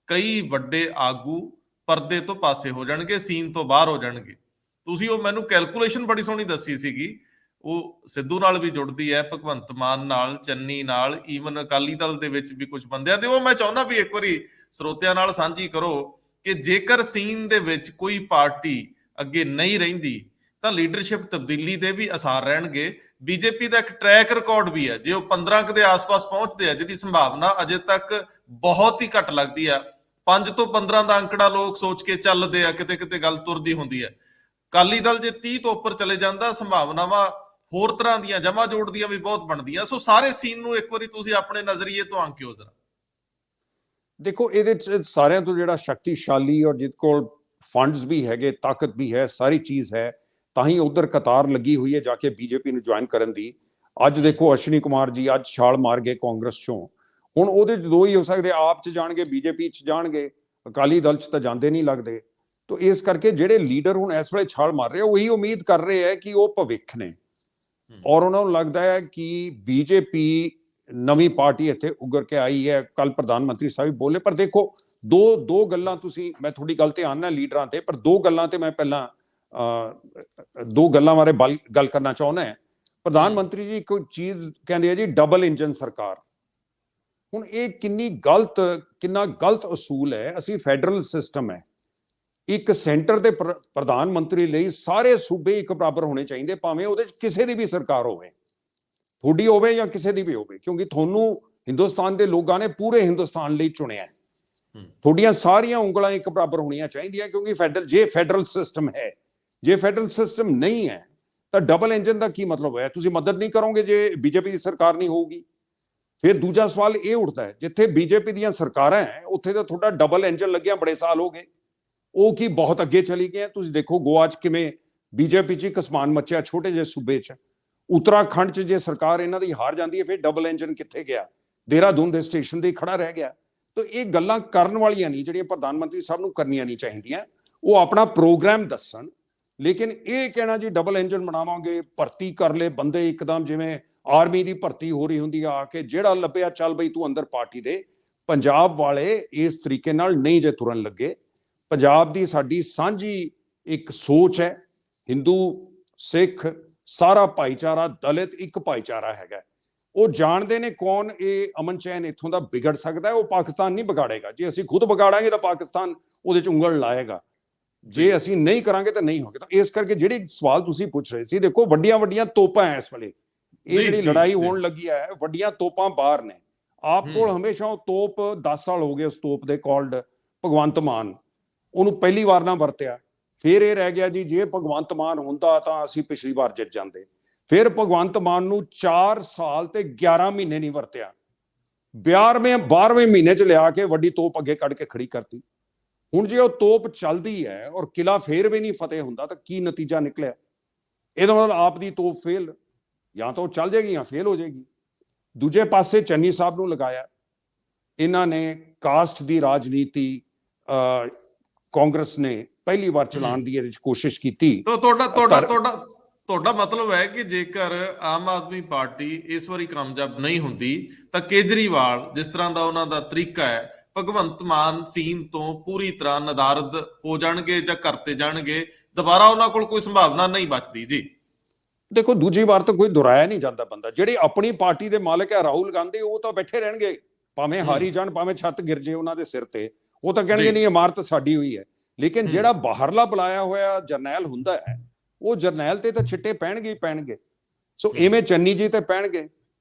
ਕਈ ਵੱਡੇ ਆਗੂ ਪਰਦੇ ਤੋਂ ਪਾਸੇ ਹੋ ਜਾਣਗੇ, ਸੀਨ ਤੋਂ ਬਾਹਰ ਹੋ ਜਾਣਗੇ। ਤੁਸੀਂ ਉਹ ਮੈਨੂੰ ਕੈਲਕੂਲੇਸ਼ਨ ਬੜੀ ਸੋਹਣੀ ਦੱਸੀ ਸੀਗੀ, ਉਹ ਸਿੱਧੂ ਨਾਲ ਵੀ ਜੁੜਦੀ ਹੈ, ਭਗਵੰਤ ਮਾਨ ਨਾਲ, ਚੰਨੀ ਨਾਲ, ਈਵਨ ਅਕਾਲੀ ਦਲ ਦੇ ਵਿੱਚ ਵੀ ਕੁਝ ਬੰਦਿਆਂ ਦੇ। ਉਹ ਮੈਂ ਚਾਹੁੰਦਾ ਵੀ ਇੱਕ ਵਾਰੀ ਸਰੋਤਿਆਂ ਨਾਲ ਸਾਂਝੀ ਕਰੋ ਕਿ ਜੇਕਰ ਸੀਨ ਦੇ ਵਿੱਚ ਕੋਈ ਪਾਰਟੀ ਅੱਗੇ ਨਹੀਂ ਰਹਿੰਦੀ ਤਾਂ ਲੀਡਰਸ਼ਿਪ ਤਬਦੀਲੀ ਦੇ ਵੀ ਅਸਾਰ ਰਹਿਣਗੇ। ਬੀਜੇਪੀ ਦਾ ਇੱਕ ਟਰੈਕ ਰਿਕਾਰਡ ਵੀ ਹੈ, ਜੇ ਉਹ 15 ਦੇ ਆਸ-ਪਾਸ ਪਹੁੰਚਦੇ ਆ, ਜਿਹਦੀ ਸੰਭਾਵਨਾ ਅਜੇ ਤੱਕ ਬਹੁਤ ਹੀ ਘੱਟ ਲੱਗਦੀ ਆ। 5 ਤੋਂ 15 ਦਾ ਅੰਕੜਾ ਲੋਕ ਸੋਚ ਕੇ ਚੱਲਦੇ ਆ, ਕਿਤੇ ਕਿਤੇ ਗੱਲ ਤੁਰਦੀ ਹੁੰਦੀ ਹੈ। ਅਕਾਲੀ ਦਲ ਜੇ 30 ਤੋਂ ਉੱਪਰ ਚਲੇ ਜਾਂਦਾ, ਸੰਭਾਵਨਾਵਾਂ ਹੋਰ ਤਰ੍ਹਾਂ ਦੀਆਂ ਜਮਾ ਜੋੜ ਦੀਆਂ ਵੀ ਬਹੁਤ ਬਣਦੀਆਂ। ਸੋ ਸਾਰੇ ਸੀਨ ਨੂੰ ਇੱਕ ਵਾਰੀ ਤੁਸੀਂ ਆਪਣੇ ਨਜ਼ਰੀਏ ਤੋਂ ਆਂਕਿਓ ਜ਼ਰਾ। ਦੇਖੋ, ਇਹਦੇ 'ਚ ਸਾਰਿਆਂ ਤੋਂ ਜਿਹੜਾ ਸ਼ਕਤੀਸ਼ਾਲੀ ਔਰ ਜਿਹਦੇ ਕੋਲ ਫੰਡਸ ਵੀ ਹੈਗੇ, ਤਾਕਤ ਵੀ ਹੈ, ਸਾਰੀ ਚੀਜ਼ ਹੈ, ਤਾਂ ਹੀ ਉਧਰ ਕਤਾਰ ਲੱਗੀ ਹੋਈ ਹੈ ਜਾ ਕੇ ਬੀਜੇਪੀ ਨੂੰ ਜੁਆਇਨ ਕਰਨ ਦੀ। ਅੱਜ ਦੇਖੋ ਅਸ਼ਵਨੀ ਕੁਮਾਰ ਜੀ ਅੱਜ ਛਾਲ ਮਾਰ ਗਏ ਕਾਂਗਰਸ ਚੋਂ। ਹੁਣ ਉਹਦੇ 'ਚ 2 ਹੀ ਹੋ ਸਕਦੇ, ਆਪ 'ਚ ਜਾਣਗੇ, ਬੀਜੇਪੀ 'ਚ ਜਾਣਗੇ, ਅਕਾਲੀ ਦਲ 'ਚ ਤਾਂ ਜਾਂਦੇ ਨਹੀਂ ਲੱਗਦੇ। ਤੋ ਇਸ ਕਰਕੇ ਜਿਹੜੇ ਲੀਡਰ ਹੁਣ ਇਸ ਵੇਲੇ ਛਾਲ ਮਾਰ ਰਹੇ ਉਹੀ ਉਮੀਦ ਕਰ ਰਹੇ ਹੈ ਕਿ ਉਹ ਭਵਿੱਖ ਨੇ, ਔਰ ਉਹਨਾਂ ਨੂੰ ਲੱਗਦਾ ਹੈ ਕਿ ਬੀਜੇਪੀ ਨਵੀਂ ਪਾਰਟੀ ਇੱਥੇ ਉੱਗਰ ਕੇ ਆਈ ਹੈ। ਕੱਲ ਪ੍ਰਧਾਨ ਮੰਤਰੀ ਸਾਹਿਬ ਬੋਲੇ, ਪਰ ਦੇਖੋ ਦੋ ਗੱਲਾਂ ਤੁਸੀਂ, ਮੈਂ ਤੁਹਾਡੀ ਗੱਲ ਤੇ ਆਉਣਾ ਲੀਡਰਾਂ ਤੇ, ਪਰ 2 ਗੱਲਾਂ ਤੇ ਮੈਂ ਪਹਿਲਾਂ 2 ਗੱਲਾਂ ਬਾਰੇ ਗੱਲ ਕਰਨਾ ਚਾਹੁੰਦਾ। ਪ੍ਰਧਾਨ ਮੰਤਰੀ ਜੀ ਇੱਕ ਚੀਜ਼ ਕਹਿੰਦੇ ਆ ਜੀ, ਡਬਲ ਇੰਜਨ ਸਰਕਾਰ। ਹੁਣ ਇਹ ਕਿੰਨਾ ਗਲਤ ਅਸੂਲ ਹੈ। ਅਸੀਂ ਫੈਡਰਲ ਸਿਸਟਮ ਹੈ, ਇੱਕ ਸੈਂਟਰ ਦੇ ਪ੍ਰਧਾਨ ਮੰਤਰੀ ਲਈ ਸਾਰੇ ਸੂਬੇ ਇੱਕ ਬਰਾਬਰ ਹੋਣੇ ਚਾਹੀਦੇ, ਭਾਵੇਂ ਉਹਦੇ 'ਚ ਕਿਸੇ ਦੀ ਵੀ ਸਰਕਾਰ ਹੋਵੇ, ਤੁਹਾਡੀ ਹੋਵੇ ਜਾਂ ਕਿਸੇ ਦੀ ਵੀ ਹੋਵੇ, ਕਿਉਂਕਿ ਤੁਹਾਨੂੰ ਹਿੰਦੁਸਤਾਨ ਦੇ ਲੋਕਾਂ ਨੇ ਪੂਰੇ ਹਿੰਦੁਸਤਾਨ ਲਈ ਚੁਣਿਆ। ਤੁਹਾਡੀਆਂ ਸਾਰੀਆਂ ਉਂਗਲਾਂ ਇੱਕ ਬਰਾਬਰ ਹੋਣੀਆਂ ਚਾਹੀਦੀਆਂ, ਕਿਉਂਕਿ ਫੈਡਰਲ ਸਿਸਟਮ ਹੈ। ਜੇ ਫੈਡਰਲ ਸਿਸਟਮ ਨਹੀਂ ਹੈ ਤਾਂ ਡਬਲ ਇੰਜਨ ਦਾ ਕੀ ਮਤਲਬ ਹੈ? ਤੁਸੀਂ ਮਦਦ ਨਹੀਂ ਕਰੋਗੇ ਜੇ ਬੀਜੇਪੀ ਦੀ ਸਰਕਾਰ ਨਹੀਂ ਹੋਊਗੀ। ਫਿਰ ਦੂਜਾ ਸਵਾਲ ਇਹ ਉੱਠਦਾ ਹੈ, ਜਿੱਥੇ ਬੀਜੇਪੀ ਦੀਆਂ ਸਰਕਾਰਾਂ ਹੈ ਉੱਥੇ ਤਾਂ ਤੁਹਾਡਾ ਡਬਲ ਇੰਜਨ ਲੱਗਿਆ ਬੜੇ ਸਾਲ ਹੋ ਗਏ, ਉਹ ਕੀ ਬਹੁਤ ਅੱਗੇ ਚਲੀ ਗਏ। ਤੁਸੀਂ ਦੇਖੋ ਗੋਆ 'ਚ ਕਿਵੇਂ ਬੀਜੇਪੀ 'ਚ ਇੱਕ ਕਸਮਾਨ ਮੱਚਿਆ, ਛੋਟੇ ਜਿਹੇ ਸੂਬੇ 'ਚ। ਉੱਤਰਾਖੰਡ 'ਚ ਜੇ ਸਰਕਾਰ ਇਹਨਾਂ ਦੀ ਹਾਰ ਜਾਂਦੀ ਹੈ ਫਿਰ ਡਬਲ ਇੰਜਨ ਕਿੱਥੇ ਗਿਆ? ਦੇਹਰਾਦੂਨ ਦੇ ਸਟੇਸ਼ਨ ਤੇ ਖੜਾ ਰਹਿ ਗਿਆ। ਤਾਂ ਇਹ ਗੱਲਾਂ ਕਰਨ ਵਾਲੀਆਂ ਨਹੀਂ ਜਿਹੜੀਆਂ ਪ੍ਰਧਾਨ ਮੰਤਰੀ ਸਾਹਿਬ ਨੂੰ ਕਰਨੀਆਂ ਨਹੀਂ ਚਾਹੀਦੀਆਂ। ਉਹ ਆਪਣਾ ਪ੍ਰੋਗਰਾਮ ਦੱਸਣ, ਲੇਕਿਨ ਇਹ ਕਹਿਣਾ ਜੀ ਡਬਲ ਇੰਜਨ ਬਣਾਵਾਂਗੇ, ਭਰਤੀ ਕਰ ਲਏ ਬੰਦੇ ਇੱਕਦਮ, ਜਿਵੇਂ ਆਰਮੀ ਦੀ ਭਰਤੀ ਹੋ ਰਹੀ ਹੁੰਦੀ ਆ ਕੇ ਜਿਹੜਾ ਲੱਭਿਆ ਚੱਲ ਬਈ ਤੂੰ ਅੰਦਰ ਪਾਰਟੀ ਦੇ। ਪੰਜਾਬ ਵਾਲੇ ਇਸ ਤਰੀਕੇ ਨਾਲ ਨਹੀਂ ਜੇ ਤੁਰਨ ਲੱਗੇ। ਪੰਜਾਬ ਦੀ ਸਾਡੀ ਸਾਂਝੀ ਇੱਕ ਸੋਚ ਹੈ, ਹਿੰਦੂ ਸਿੱਖ ਸਾਰਾ ਭਾਈਚਾਰਾ, ਦਲਿਤ ਇੱਕ ਭਾਈਚਾਰਾ ਹੈਗਾ। ਉਹ ਜਾਣਦੇ ਨੇ ਕੌਣ ਇਹ ਅਮਨ ਚੈਨ ਇੱਥੋਂ ਦਾ ਵਿਗੜ ਸਕਦਾ ਹੈ। ਉਹ ਪਾਕਿਸਤਾਨ ਨਹੀਂ ਵਿਗਾੜੇਗਾ। ਜੇ ਅਸੀਂ ਖੁਦ ਵਿਗਾੜਾਂਗੇ ਤਾਂ ਪਾਕਿਸਤਾਨ ਉਹਦੇ 'ਚ ਉਂਗਲ ਲਾਏਗਾ, ਜੇ ਅਸੀਂ ਨਹੀਂ ਕਰਾਂਗੇ ਤਾਂ ਨਹੀਂ ਹੋਗੇ। ਤਾਂ ਇਸ ਕਰਕੇ ਜਿਹੜੀ ਸਵਾਲ ਤੁਸੀਂ ਪੁੱਛ ਰਹੇ ਸੀ, ਦੇਖੋ ਵੱਡੀਆਂ ਵੱਡੀਆਂ ਤੋਪਾਂ ਐ ਇਸ ਵੇਲੇ, ਇਹ ਜਿਹੜੀ ਲੜਾਈ ਹੋਣ ਲੱਗੀ ਹੈ ਵੱਡੀਆਂ ਤੋਪਾਂ ਬਾਹਰ ਨੇ। ਆਪ ਕੋਲ ਹਮੇਸ਼ਾ ਉਹ ਤੋਪ 10 ਸਾਲ ਹੋ ਗਏ ਉਸ ਤੋਪ ਦੇ ਕਾਲਡ ਭਗਵੰਤ ਮਾਨ, ਉਹਨੂੰ ਪਹਿਲੀ ਵਾਰ ਨਾ ਵਰਤਿਆ। ਫਿਰ ਇਹ ਰਹਿ ਗਿਆ ਜੀ ਜੇ ਭਗਵੰਤ ਮਾਨ ਹੁੰਦਾ ਤਾਂ ਅਸੀਂ ਪਿਛਲੀ ਵਾਰ ਜਿੱਤ ਜਾਂਦੇ। ਫਿਰ ਭਗਵੰਤ ਮਾਨ ਨੂੰ 4 ਸਾਲ ਤੇ 11 ਮਹੀਨੇ ਨਹੀਂ ਵਰਤਿਆ, 12ਵੇਂ ਮਹੀਨੇ 'ਚ ਲਿਆ ਕੇ ਵੱਡੀ ਤੋਪ ਅੱਗੇ ਕੱਢ ਕੇ ਖੜੀ ਕਰਤੀ। ਹੁਣ ਜੇ ਉਹ ਤੋਪ ਚੱਲਦੀ ਹੈ ਔਰ ਕਿਲਾ ਫੇਰ ਵੀ ਨਹੀਂ ਫਤਿਹ ਹੁੰਦਾ ਤਾਂ ਕੀ ਨਤੀਜਾ ਨਿਕਲਿਆ? ਇਹਦਾ ਮਤਲਬ ਆਪ ਦੀ ਤੋਪ ਫੇਲ, ਜਾਂ ਤਾਂ ਉਹ ਚੱਲ ਜਾਏਗੀ ਜਾਂ ਫੇਲ ਹੋ ਜਾਏਗੀ। ਦੂਜੇ ਪਾਸੇ ਚੰਨੀ ਸਾਹਿਬ ਨੂੰ ਲਗਾਇਆ ਇਹਨਾਂ ਨੇ, ਕਾਸਟ ਦੀ ਰਾਜਨੀਤੀ ਕਾਂਗਰਸ ਨੇ ਪਹਿਲੀ ਵਾਰ ਚਲਾਉਣ ਦੀ ਇਹਦੇ 'ਚ ਕੋਸ਼ਿਸ਼ ਕੀਤੀ। ਤੁਹਾਡਾ ਮਤਲਬ ਹੈ ਕਿ ਜੇਕਰ ਆਮ ਆਦਮੀ ਪਾਰਟੀ ਇਸ ਵਾਰੀ ਕਾਮਯਾਬ ਨਹੀਂ ਹੁੰਦੀ ਤਾਂ ਕੇਜਰੀਵਾਲ ਜਿਸ ਤਰ੍ਹਾਂ ਦਾ ਉਹਨਾਂ ਦਾ ਤਰੀਕਾ ਹੈ, ਭਗਵੰਤ ਮਾਨ ਸੀਨ ਤੋਂ ਪੂਰੀ ਤਰ੍ਹਾਂ ਨਦਾਰਦ ਹੋ ਜਾਣਗੇ ਜਾਂ ਕਰਤੇ ਜਾਣਗੇ, ਦੁਬਾਰਾ ਉਹਨਾਂ ਕੋਲ ਕੋਈ ਸੰਭਾਵਨਾ ਨਹੀਂ ਬਚਦੀ ਜੀ। ਦੇਖੋ ਦੂਜੀ ਵਾਰ ਤਾਂ ਕੋਈ ਦੁਹਰਾਇਆ ਨਹੀਂ ਜਾਂਦਾ ਬੰਦਾ। ਜਿਹੜੇ ਆਪਣੀ ਪਾਰਟੀ ਦੇ ਮਾਲਕ ਹੈ ਰਾਹੁਲ ਗਾਂਧੀ, ਉਹ ਤਾਂ ਬੈਠੇ ਰਹਿਣਗੇ, ਭਾਵੇਂ ਹਾਰੀ ਜਾਣ, ਭਾਵੇਂ ਛੱਤ ਗਿਰ ਜੇ ਉਹਨਾਂ ਦੇ ਸਿਰ ਤੇ, ਉਹ ਤਾਂ ਕਹਿਣਗੇ ਨਹੀਂ ਇਮਾਰਤ ਸਾਡੀ ਹੋਈ ਹੈ। ਲੇਕਿਨ ਜਿਹੜਾ ਬਾਹਰਲਾ ਬੁਲਾਇਆ ਹੋਇਆ ਜਰਨੈਲ ਹੁੰਦਾ ਹੈ, ਉਹ ਜਰਨੈਲ ਤੇ ਤਾਂ ਛਿੱਟੇ ਪੈਣਗੇ ਹੀ ਪੈਣਗੇ। ਸੋ ਇਵੇਂ ਚੰਨੀ ਜੀ ਤੇ ਪੈਣਗੇ।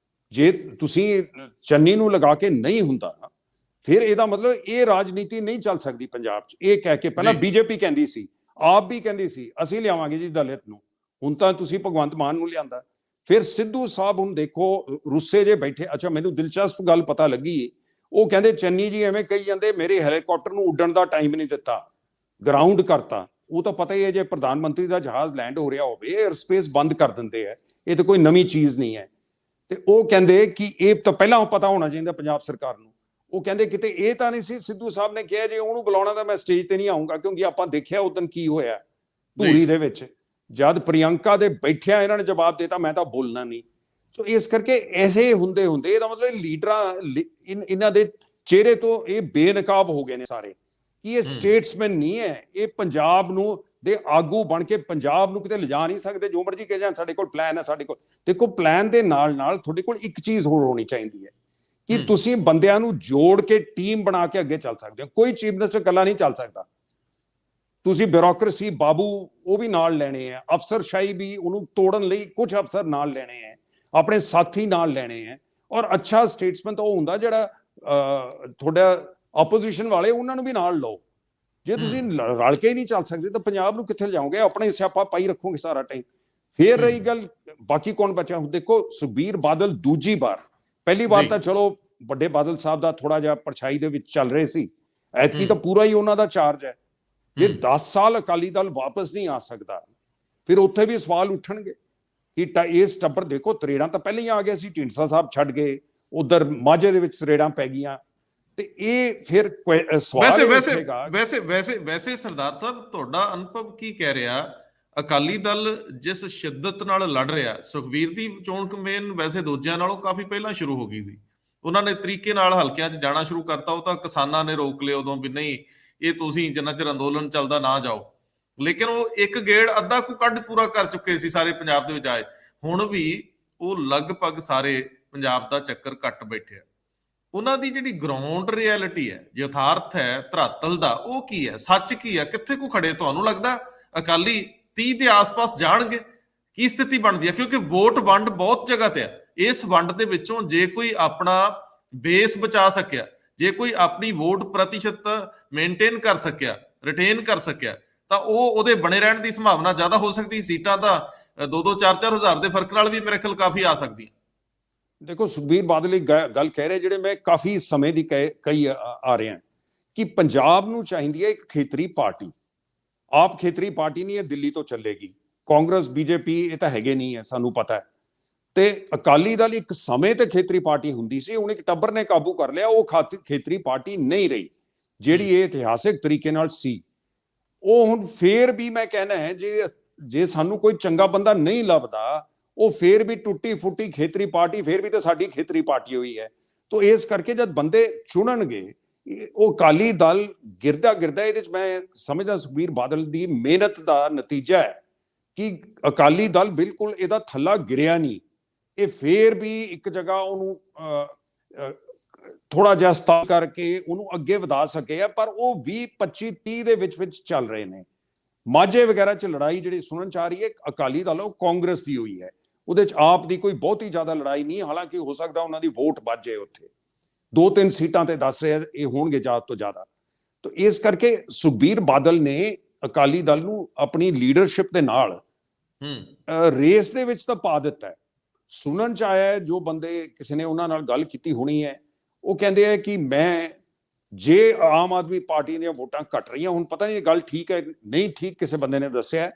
ਜੇ ਤੁਸੀਂ ਚੰਨੀ ਨੂੰ ਲਗਾ ਕੇ ਨਹੀਂ ਹੁੰਦਾ ਫਿਰ ਇਹਦਾ ਮਤਲਬ ਇਹ ਰਾਜਨੀਤੀ ਨਹੀਂ ਚੱਲ ਸਕਦੀ ਪੰਜਾਬ 'ਚ। ਇਹ ਕਹਿ ਕੇ ਪਹਿਲਾਂ ਬੀਜੇਪੀ ਕਹਿੰਦੀ ਸੀ, ਆਪ ਵੀ ਕਹਿੰਦੀ ਸੀ ਅਸੀਂ ਲਿਆਵਾਂਗੇ ਜੀ ਦਲਿਤ ਨੂੰ, ਹੁਣ ਤਾਂ ਤੁਸੀਂ ਭਗਵੰਤ ਮਾਨ ਨੂੰ ਲਿਆਂਦਾ। ਫਿਰ ਸਿੱਧੂ ਸਾਹਿਬ ਹੁਣ ਦੇਖੋ ਰੁੱਸੇ ਜੇ ਬੈਠੇ। ਅੱਛਾ, ਮੈਨੂੰ ਦਿਲਚਸਪ ਗੱਲ ਪਤਾ ਲੱਗੀ, ਉਹ ਕਹਿੰਦੇ ਚੰਨੀ ਜੀ ਐਵੇਂ ਕਹੀ ਜਾਂਦੇ ਮੇਰੇ ਹੈਲੀਕਾਪਟਰ ਨੂੰ ਉੱਡਣ ਦਾ ਟਾਈਮ ਨਹੀਂ ਦਿੱਤਾ, ਗਰਾਊਂਡ ਕਰਤਾ। ਉਹ ਤਾਂ ਪਤਾ ਹੀ ਹੈ ਜੇ ਪ੍ਰਧਾਨ ਮੰਤਰੀ ਦਾ ਜਹਾਜ਼ ਲੈਂਡ ਹੋ ਰਿਹਾ ਹੋਵੇ 에ਅਰ ਸਪੇਸ ਬੰਦ ਕਰ ਦਿੰਦੇ ਆ, ਇਹ ਤਾਂ ਕੋਈ ਨਵੀਂ ਚੀਜ਼ ਨਹੀਂ ਹੈ। ਤੇ ਉਹ ਕਹਿੰਦੇ ਕਿ ਇਹ ਤਾਂ ਪਹਿਲਾਂ ਪਤਾ ਹੋਣਾ ਚਾਹੀਦਾ ਪੰਜਾਬ ਸਰਕਾਰ ਨੂੰ। ਉਹ ਕਹਿੰਦੇ ਕਿਤੇ ਇਹ ਤਾਂ ਨਹੀਂ ਸੀ ਸਿੱਧੂ ਸਾਹਿਬ ਨੇ ਕਿਹਾ ਜੇ ਉਹਨੂੰ ਬੁਲਾਉਣਾ ਤਾਂ ਮੈਂ ਸਟੇਜ ਤੇ ਨਹੀਂ ਆਉਂਗਾ, ਕਿਉਂਕਿ ਆਪਾਂ ਦੇਖਿਆ ਉਦੋਂ ਕੀ ਹੋਇਆ ਧੂਰੀ ਦੇ ਵਿੱਚ, ਜਦ ਪ੍ਰਿਯੰਕਾ ਦੇ ਬੈਠਿਆ ਇਹਨਾਂ ਨੇ ਜਵਾਬ ਦਿੱਤਾ ਮੈਂ ਤਾਂ ਬੋਲਣਾ ਨਹੀਂ। ਸੋ ਇਸ ਕਰਕੇ ਐਸੇ ਹੁੰਦੇ ਇਹਦਾ ਮਤਲਬ ਲੀਡਰਾਂ ਇਹਨਾਂ ਦੇ ਚਿਹਰੇ ਤੋਂ ਇਹ ਬੇਨਕਾਬ ਹੋ ਗਏ ਨੇ ਸਾਰੇ, ਕਿ ਇਹ ਸਟੇਟਸਮੈਨ ਨਹੀਂ ਹੈ, ਇਹ ਪੰਜਾਬ ਨੂੰ ਦੇ ਆਗੂ ਬਣ ਕੇ ਪੰਜਾਬ ਨੂੰ ਕਿਤੇ ਲਿਜਾ ਨਹੀਂ ਸਕਦੇ। ਜੋ ਮਰਜ਼ੀ ਕਹੇ ਜਾਣ ਸਾਡੇ ਕੋਲ ਪਲਾਨ ਹੈ, ਸਾਡੇ ਕੋਲ। ਦੇਖੋ ਪਲਾਨ ਦੇ ਨਾਲ ਨਾਲ ਤੁਹਾਡੇ ਕੋਲ ਇੱਕ ਚੀਜ਼ ਹੋਰ ਹੋਣੀ ਚਾਹੀਦੀ ਹੈ ਕਿ ਤੁਸੀਂ ਬੰਦਿਆਂ ਨੂੰ ਜੋੜ ਕੇ ਟੀਮ ਬਣਾ ਕੇ ਅੱਗੇ ਚੱਲ ਸਕਦੇ ਹੋ। ਕੋਈ ਚੀਫ ਮਿਨਿਸਟਰ ਇਕੱਲਾ ਨਹੀਂ ਚੱਲ ਸਕਦਾ। ਤੁਸੀਂ ਬਿਊਰੋਕ੍ਰੇਸੀ ਬਾਬੂ ਉਹ ਵੀ ਨਾਲ ਲੈਣੇ ਆ, ਅਫਸਰਸ਼ਾਹੀ ਵੀ ਉਹਨੂੰ ਤੋੜਨ ਲਈ ਕੁਝ ਅਫਸਰ ਨਾਲ ਲੈਣੇ ਆ, ਆਪਣੇ ਸਾਥੀ ਨਾਲ ਲੈਣੇ ਆ। ਔਰ ਅੱਛਾ ਸਟੇਟਸਮੈਨ ਤਾਂ ਉਹ ਹੁੰਦਾ ਜਿਹੜਾ ਤੁਹਾਡਾ ਆਪੋਜੀਸ਼ਨ ਵਾਲੇ ਉਹਨਾਂ ਨੂੰ ਵੀ ਨਾਲ ਲਓ। ਜੇ ਤੁਸੀਂ ਰਲ ਕੇ ਹੀ ਨਹੀਂ ਚੱਲ ਸਕਦੇ ਤਾਂ ਪੰਜਾਬ ਨੂੰ ਕਿੱਥੇ ਲਿਜਾਓਗੇ? ਆਪਣੇ ਸਿਆਪਾ ਪਾਈ ਰੱਖੋਗੇ ਸਾਰਾ ਟਾਈਮ। ਫੇਰ ਰਹੀ ਗੱਲ ਬਾਕੀ ਕੌਣ ਬਚਿਆ? ਹੁਣ ਦੇਖੋ ਸੁਖਬੀਰ ਬਾਦਲ ਦੂਜੀ ਵਾਰ, ਪਹਿਲੀ ਵਾਰ ਤਾਂ ਚਲੋ ਵੱਡੇ ਬਾਦਲ ਸਾਹਿਬ ਦਾ ਥੋੜਾ ਜਿਹਾ ਪਰਛਾਈ ਦੇ ਵਿੱਚ ਚੱਲ ਰਹੇ ਸੀ, ਐਤਕੀ ਤਾਂ ਪੂਰਾ ਹੀ ਉਹਨਾਂ ਦਾ ਚਾਰਜ ਹੈ। ਜੇ 10 ਸਾਲ ਅਕਾਲੀ ਦਲ ਵਾਪਸ ਨਹੀਂ ਆ ਸਕਦਾ ਫਿਰ ਉੱਥੇ ਵੀ ਸਵਾਲ ਉੱਠਣਗੇ ਕਿ ਇਸ ਟੱਬਰ ਦੇਖੋ ਤਰੇੜਾਂ ਤਾਂ ਪਹਿਲਾਂ ਹੀ ਆ ਗਏ ਸੀ, ਢੀਂਡਸਾ ਸਾਹਿਬ ਛੱਡ ਗਏ, ਉਧਰ ਮਾਝੇ ਦੇ ਵਿੱਚ ਤਰੇੜਾਂ ਪੈ ਗਈਆਂ, ਤੇ ਇਹ ਫਿਰ ਸਵਾਲ ਵੈਸੇ ਸਰਦਾਰ ਸਾਹਿਬ ਤੁਹਾਡਾ ਅਨੁਭਵ ਕੀ ਕਹਿ ਰਿਹਾ? ਅਕਾਲੀ ਦਲ ਜਿਸ ਸ਼ਿੱਦਤ ਨਾਲ ਲੜ ਰਿਹਾ, ਸੁਖਬੀਰ ਦੀ ਚੋਣ ਕੈਂਪੇਨ ਵੈਸੇ ਦੂਜਿਆਂ ਨਾਲੋਂ ਕਾਫੀ ਪਹਿਲਾਂ ਸ਼ੁਰੂ ਹੋ ਗਈ ਸੀ, ਉਹਨਾਂ ਨੇ ਤਰੀਕੇ ਨਾਲ ਹਲਕਿਆਂ 'ਚ ਜਾਣਾ ਸ਼ੁਰੂ ਕਰਤਾ। ਉਹ ਤਾਂ ਕਿਸਾਨਾਂ ਨੇ ਰੋਕ ਲਿਆ ਉਦੋਂ ਵੀ ਨਹੀਂ ਇਹ ਤੁਸੀਂ ਜਿੰਨਾ ਚਿਰ ਅੰਦੋਲਨ ਚੱਲਦਾ ਨਾ ਜਾਓ, ਲੇਕਿਨ ਉਹ ਇੱਕ ਗੇੜ ਅੱਧਾ ਕੁ ਕੱਢ ਪੂਰਾ ਕਰ ਚੁੱਕੇ ਸੀ, ਸਾਰੇ ਪੰਜਾਬ ਦੇ ਵਿੱਚ ਆਏ। ਹੁਣ ਵੀ ਉਹ ਲਗਭਗ ਸਾਰੇ ਪੰਜਾਬ ਦਾ ਚੱਕਰ ਕੱਟ ਬੈਠੇ ਆ। ਉਹਨਾਂ ਦੀ ਜਿਹੜੀ ਗਰਾਊਂਡ ਰਿਐਲਿਟੀ ਹੈ, ਯਥਾਰਥ ਹੈ ਧਰਾਤਲ ਦਾ, ਉਹ ਕੀ ਹੈ, ਸੱਚ ਕੀ ਹੈ, ਕਿੱਥੇ ਕੋ ਖੜੇ? ਤੁਹਾਨੂੰ ਲੱਗਦਾ ਅਕਾਲੀ 30 ਦੇ ਆਸ-ਪਾਸ ਜਾਣਗੇ? ਕੀ ਸਥਿਤੀ ਬਣਦੀ ਹੈ? ਕਿਉਂਕਿ ਵੋਟ ਵੰਡ ਬਹੁਤ ਜਗ੍ਹਾ ਤੇ ਹੈ। ਇਸ ਵੰਡ ਦੇ ਵਿੱਚੋਂ ਜੇ ਕੋਈ ਆਪਣਾ ਬੇਸ ਬਚਾ ਸਕਿਆ, ਜੇ ਕੋਈ ਆਪਣੀ ਵੋਟ ਪ੍ਰਤੀਸ਼ਤ ਮੇਨਟੇਨ ਕਰ ਸਕਿਆ, ਰਿਟੇਨ ਕਰ ਸਕਿਆ, ਤਾਂ ਉਹਦੇ ਬਣੇ ਰਹਿਣ ਦੀ ਸੰਭਾਵਨਾ ਜ਼ਿਆਦਾ ਹੋ ਸਕਦੀ। ਸੀਟਾਂ ਤਾਂ 2-2, 4-4 ਹਜ਼ਾਰ ਦੇ ਫਰਕ ਨਾਲ ਵੀ ਮੇਰੇ ਖਿਆਲ ਕਾਫੀ ਆ ਸਕਦੀਆਂ। ਦੇਖੋ ਸੁਖਬੀਰ ਬਾਦਲ ਇੱਕ ਗੱਲ ਕਹਿ ਰਹੇ ਜਿਹੜੇ ਮੈਂ ਕਾਫੀ ਸਮੇਂ ਦੀ ਕਹੀ ਆ ਰਿਹਾ ਕਿ ਪੰਜਾਬ ਨੂੰ ਚਾਹੀਦੀ ਹੈ ਇੱਕ ਖੇਤਰੀ ਪਾਰਟੀ। ਆਪ ਖੇਤਰੀ ਪਾਰਟੀ ਨਹੀਂ ਹੈ, ਦਿੱਲੀ ਤੋਂ ਚੱਲੇਗੀ। ਕਾਂਗਰਸ ਬੀਜੇਪੀ ਇਹ ਤਾਂ ਹੈਗੇ ਨਹੀਂ ਹੈ, ਸਾਨੂੰ ਪਤਾ ਹੈ। ਤੇ ਅਕਾਲੀ ਦਲ ਇੱਕ ਸਮੇਂ ਤੇ ਖੇਤਰੀ ਪਾਰਟੀ ਹੁੰਦੀ ਸੀ, ਹੁਣ ਇੱਕ ਟੱਬਰ ਨੇ ਕਾਬੂ ਕਰ ਲਿਆ, ਉਹ ਖੇਤਰੀ ਪਾਰਟੀ ਨਹੀਂ ਰਹੀ ਜਿਹੜੀ ਇਹ ਇਤਿਹਾਸਿਕ ਤਰੀਕੇ ਨਾਲ ਸੀ। ਉਹ ਹੁਣ ਫੇਰ ਵੀ ਮੈਂ ਕਹਿਣਾ ਹੈ, ਜੇ ਸਾਨੂੰ ਕੋਈ ਚੰਗਾ ਬੰਦਾ ਨਹੀਂ ਲੱਭਦਾ, ਉਹ ਫੇਰ ਵੀ ਟੁੱਟੀ ਫੁੱਟੀ ਖੇਤਰੀ ਪਾਰਟੀ ਫੇਰ ਵੀ ਤਾਂ ਸਾਡੀ ਖੇਤਰੀ ਪਾਰਟੀ ਹੋਈ ਹੈ। ਤਾਂ ਇਸ ਕਰਕੇ ਜਦ ਬੰਦੇ ਚੁਣਨਗੇ, ਉਹ ਅਕਾਲੀ ਦਲ ਗਿਰਦਾ ਇਹਦੇ ਚ ਮੈਂ ਸਮਝਦਾ ਸੁਖਬੀਰ ਬਾਦਲ ਦੀ ਮਿਹਨਤ ਦਾ ਨਤੀਜਾ ਹੈ ਕਿ ਅਕਾਲੀ ਦਲ ਬਿਲਕੁਲ ਇਹਦਾ ਥੱਲਾ ਗਿਰਿਆ ਨਹੀਂ। ਇਹ ਫੇਰ ਵੀ ਇੱਕ ਜਗ੍ਹਾ ਉਹਨੂੰ ਥੋੜਾ ਜਿਹਾ ਸਥਾਪਿਤ ਕਰਕੇ ਉਹਨੂੰ ਅੱਗੇ ਵਧਾ ਸਕੇ ਆ, ਪਰ ਉਹ 20 25 30 ਦੇ ਵਿੱਚ ਚੱਲ ਰਹੇ ਨੇ। ਮਾਝੇ ਵਗੈਰਾ ਚ ਲੜਾਈ ਜਿਹੜੀ ਸੁਣਨ ਚ ਆ ਰਹੀ ਹੈ ਅਕਾਲੀ ਦਲ ਉਹ ਕਾਂਗਰਸ ਦੀ ਹੋਈ ਹੈ, ਉਹਦੇ ਚ ਆਪ ਦੀ ਕੋਈ ਬਹੁਤੀ ਜ਼ਿਆਦਾ ਲੜਾਈ ਨਹੀਂ, ਹਾਲਾਂਕਿ ਹੋ ਸਕਦਾ ਉਹਨਾਂ ਦੀ ਵੋਟ ਵੱਧ ਜਾਏ, ਉੱਥੇ 2-3 ਸੀਟਾਂ ਤੇ ਦੱਸ ਰਹੇ ਇਹ ਹੋਣਗੇ ਜ਼ਿਆਦਾ ਤੋਂ ਜ਼ਿਆਦਾ। ਤਾਂ ਇਸ ਕਰਕੇ ਸੁਖਬੀਰ ਬਾਦਲ ਨੇ ਅਕਾਲੀ ਦਲ ਨੂੰ ਆਪਣੀ ਲੀਡਰਸ਼ਿਪ ਦੇ ਨਾਲ ਰੇਸ ਦੇ ਵਿੱਚ ਤਾਂ ਪਾ ਦਿੱਤਾ ਹੈ। ਸੁਣਨ ਚ ਆਇਆ ਹੈ, ਜੋ ਬੰਦੇ ਕਿਸੇ ਨੇ ਉਹਨਾਂ ਨਾਲ ਗੱਲ ਕੀਤੀ ਹੋਣੀ ਹੈ, ਉਹ ਕਹਿੰਦੇ ਹੈ ਕਿ ਜੇ ਆਮ ਆਦਮੀ ਪਾਰਟੀ ਦੀਆਂ ਵੋਟਾਂ ਘਟ ਰਹੀਆਂ, ਹੁਣ ਪਤਾ ਨਹੀਂ ਇਹ ਗੱਲ ਠੀਕ ਹੈ ਨਹੀਂ ਠੀਕ, ਕਿਸੇ ਬੰਦੇ ਨੇ ਦੱਸਿਆ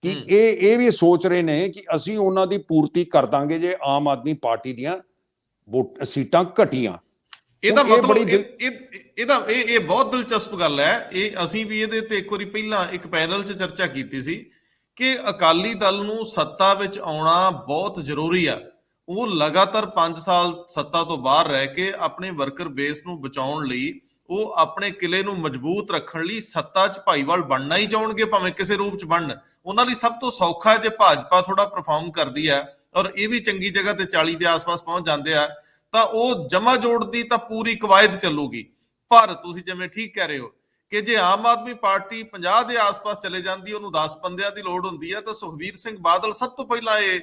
ਕਿ ਇਹ ਵੀ ਸੋਚ ਰਹੇ ਨੇ ਕਿ ਅਸੀਂ ਉਹਨਾਂ ਦੀ ਪੂਰਤੀ ਕਰ ਦਾਂਗੇ ਜੇ ਆਮ ਆਦਮੀ ਪਾਰਟੀ ਦੀਆਂ ਸੀਟਾਂ ਘਟੀਆਂ। ਇਹਦਾ ਮਤਲਬ ਇਹ ਬਹੁਤ ਦਿਲਚਸਪ ਗੱਲ ਹੈ। ਇਹ ਅਸੀਂ ਵੀ ਇਹਦੇ ਤੇ ਇੱਕ ਵਾਰੀ ਪਹਿਲਾਂ ਇੱਕ ਪੈਨਲ 'ਚ ਚਰਚਾ ਕੀਤੀ ਸੀ ਕਿ ਅਕਾਲੀ ਦਲ ਨੂੰ ਸੱਤਾ ਵਿੱਚ ਆਉਣਾ ਬਹੁਤ ਜ਼ਰੂਰੀ ਆ। ਉਹ ਲਗਾਤਾਰ 5 ਸਾਲ ਸੱਤਾ ਤੋਂ ਬਾਹਰ ਰਹਿ ਕੇ ਆਪਣੇ ਵਰਕਰ ਬੇਸ ਨੂੰ ਬਚਾਉਣ ਲਈ, ਉਹ ਆਪਣੇ ਕਿਲੇ ਨੂੰ ਮਜ਼ਬੂਤ ਰੱਖਣ ਲਈ ਸੱਤਾ 'ਚ ਭਾਈਵਾਲ ਬਣਨਾ ਹੀ ਚਾਹੁਣਗੇ, ਭਾਵੇਂ ਕਿਸੇ ਰੂਪ 'ਚ ਬਣਨ। ਉਹਨਾਂ ਲਈ ਸਭ ਤੋਂ ਸੌਖਾ ਜੇ ਭਾਜਪਾ ਥੋੜਾ ਪਰਫਾਰਮ ਕਰਦੀ ਹੈ ਔਰ ਇਹ ਵੀ ਚੰਗੀ ਜਗ੍ਹਾ ਤੇ 40 ਦੇ ਆਸ-ਪਾਸ ਪਹੁੰਚ ਜਾਂਦੇ ਆ, ਤਾਂ ਉਹ ਜਮਾ ਜੋੜ ਦੀ ਤਾਂ ਪੂਰੀ ਕਵਾਇਦ ਚੱਲੂਗੀ। ਪਰ ਤੁਸੀਂ ਜਿਵੇਂ ਠੀਕ ਕਹਿ ਰਹੇ ਹੋ ਕਿ ਜੇ ਆਮ ਆਦਮੀ ਪਾਰਟੀ 50 ਦੇ ਆਸ-ਪਾਸ ਚਲੇ ਜਾਂਦੀ, ਉਹਨੂੰ 10 ਬੰਦਿਆਂ ਦੀ ਲੋੜ ਹੁੰਦੀ ਹੈ, ਤਾਂ ਸੁਖਬੀਰ ਸਿੰਘ ਬਾਦਲ ਸਭ ਤੋਂ ਪਹਿਲਾਂ ਇਹ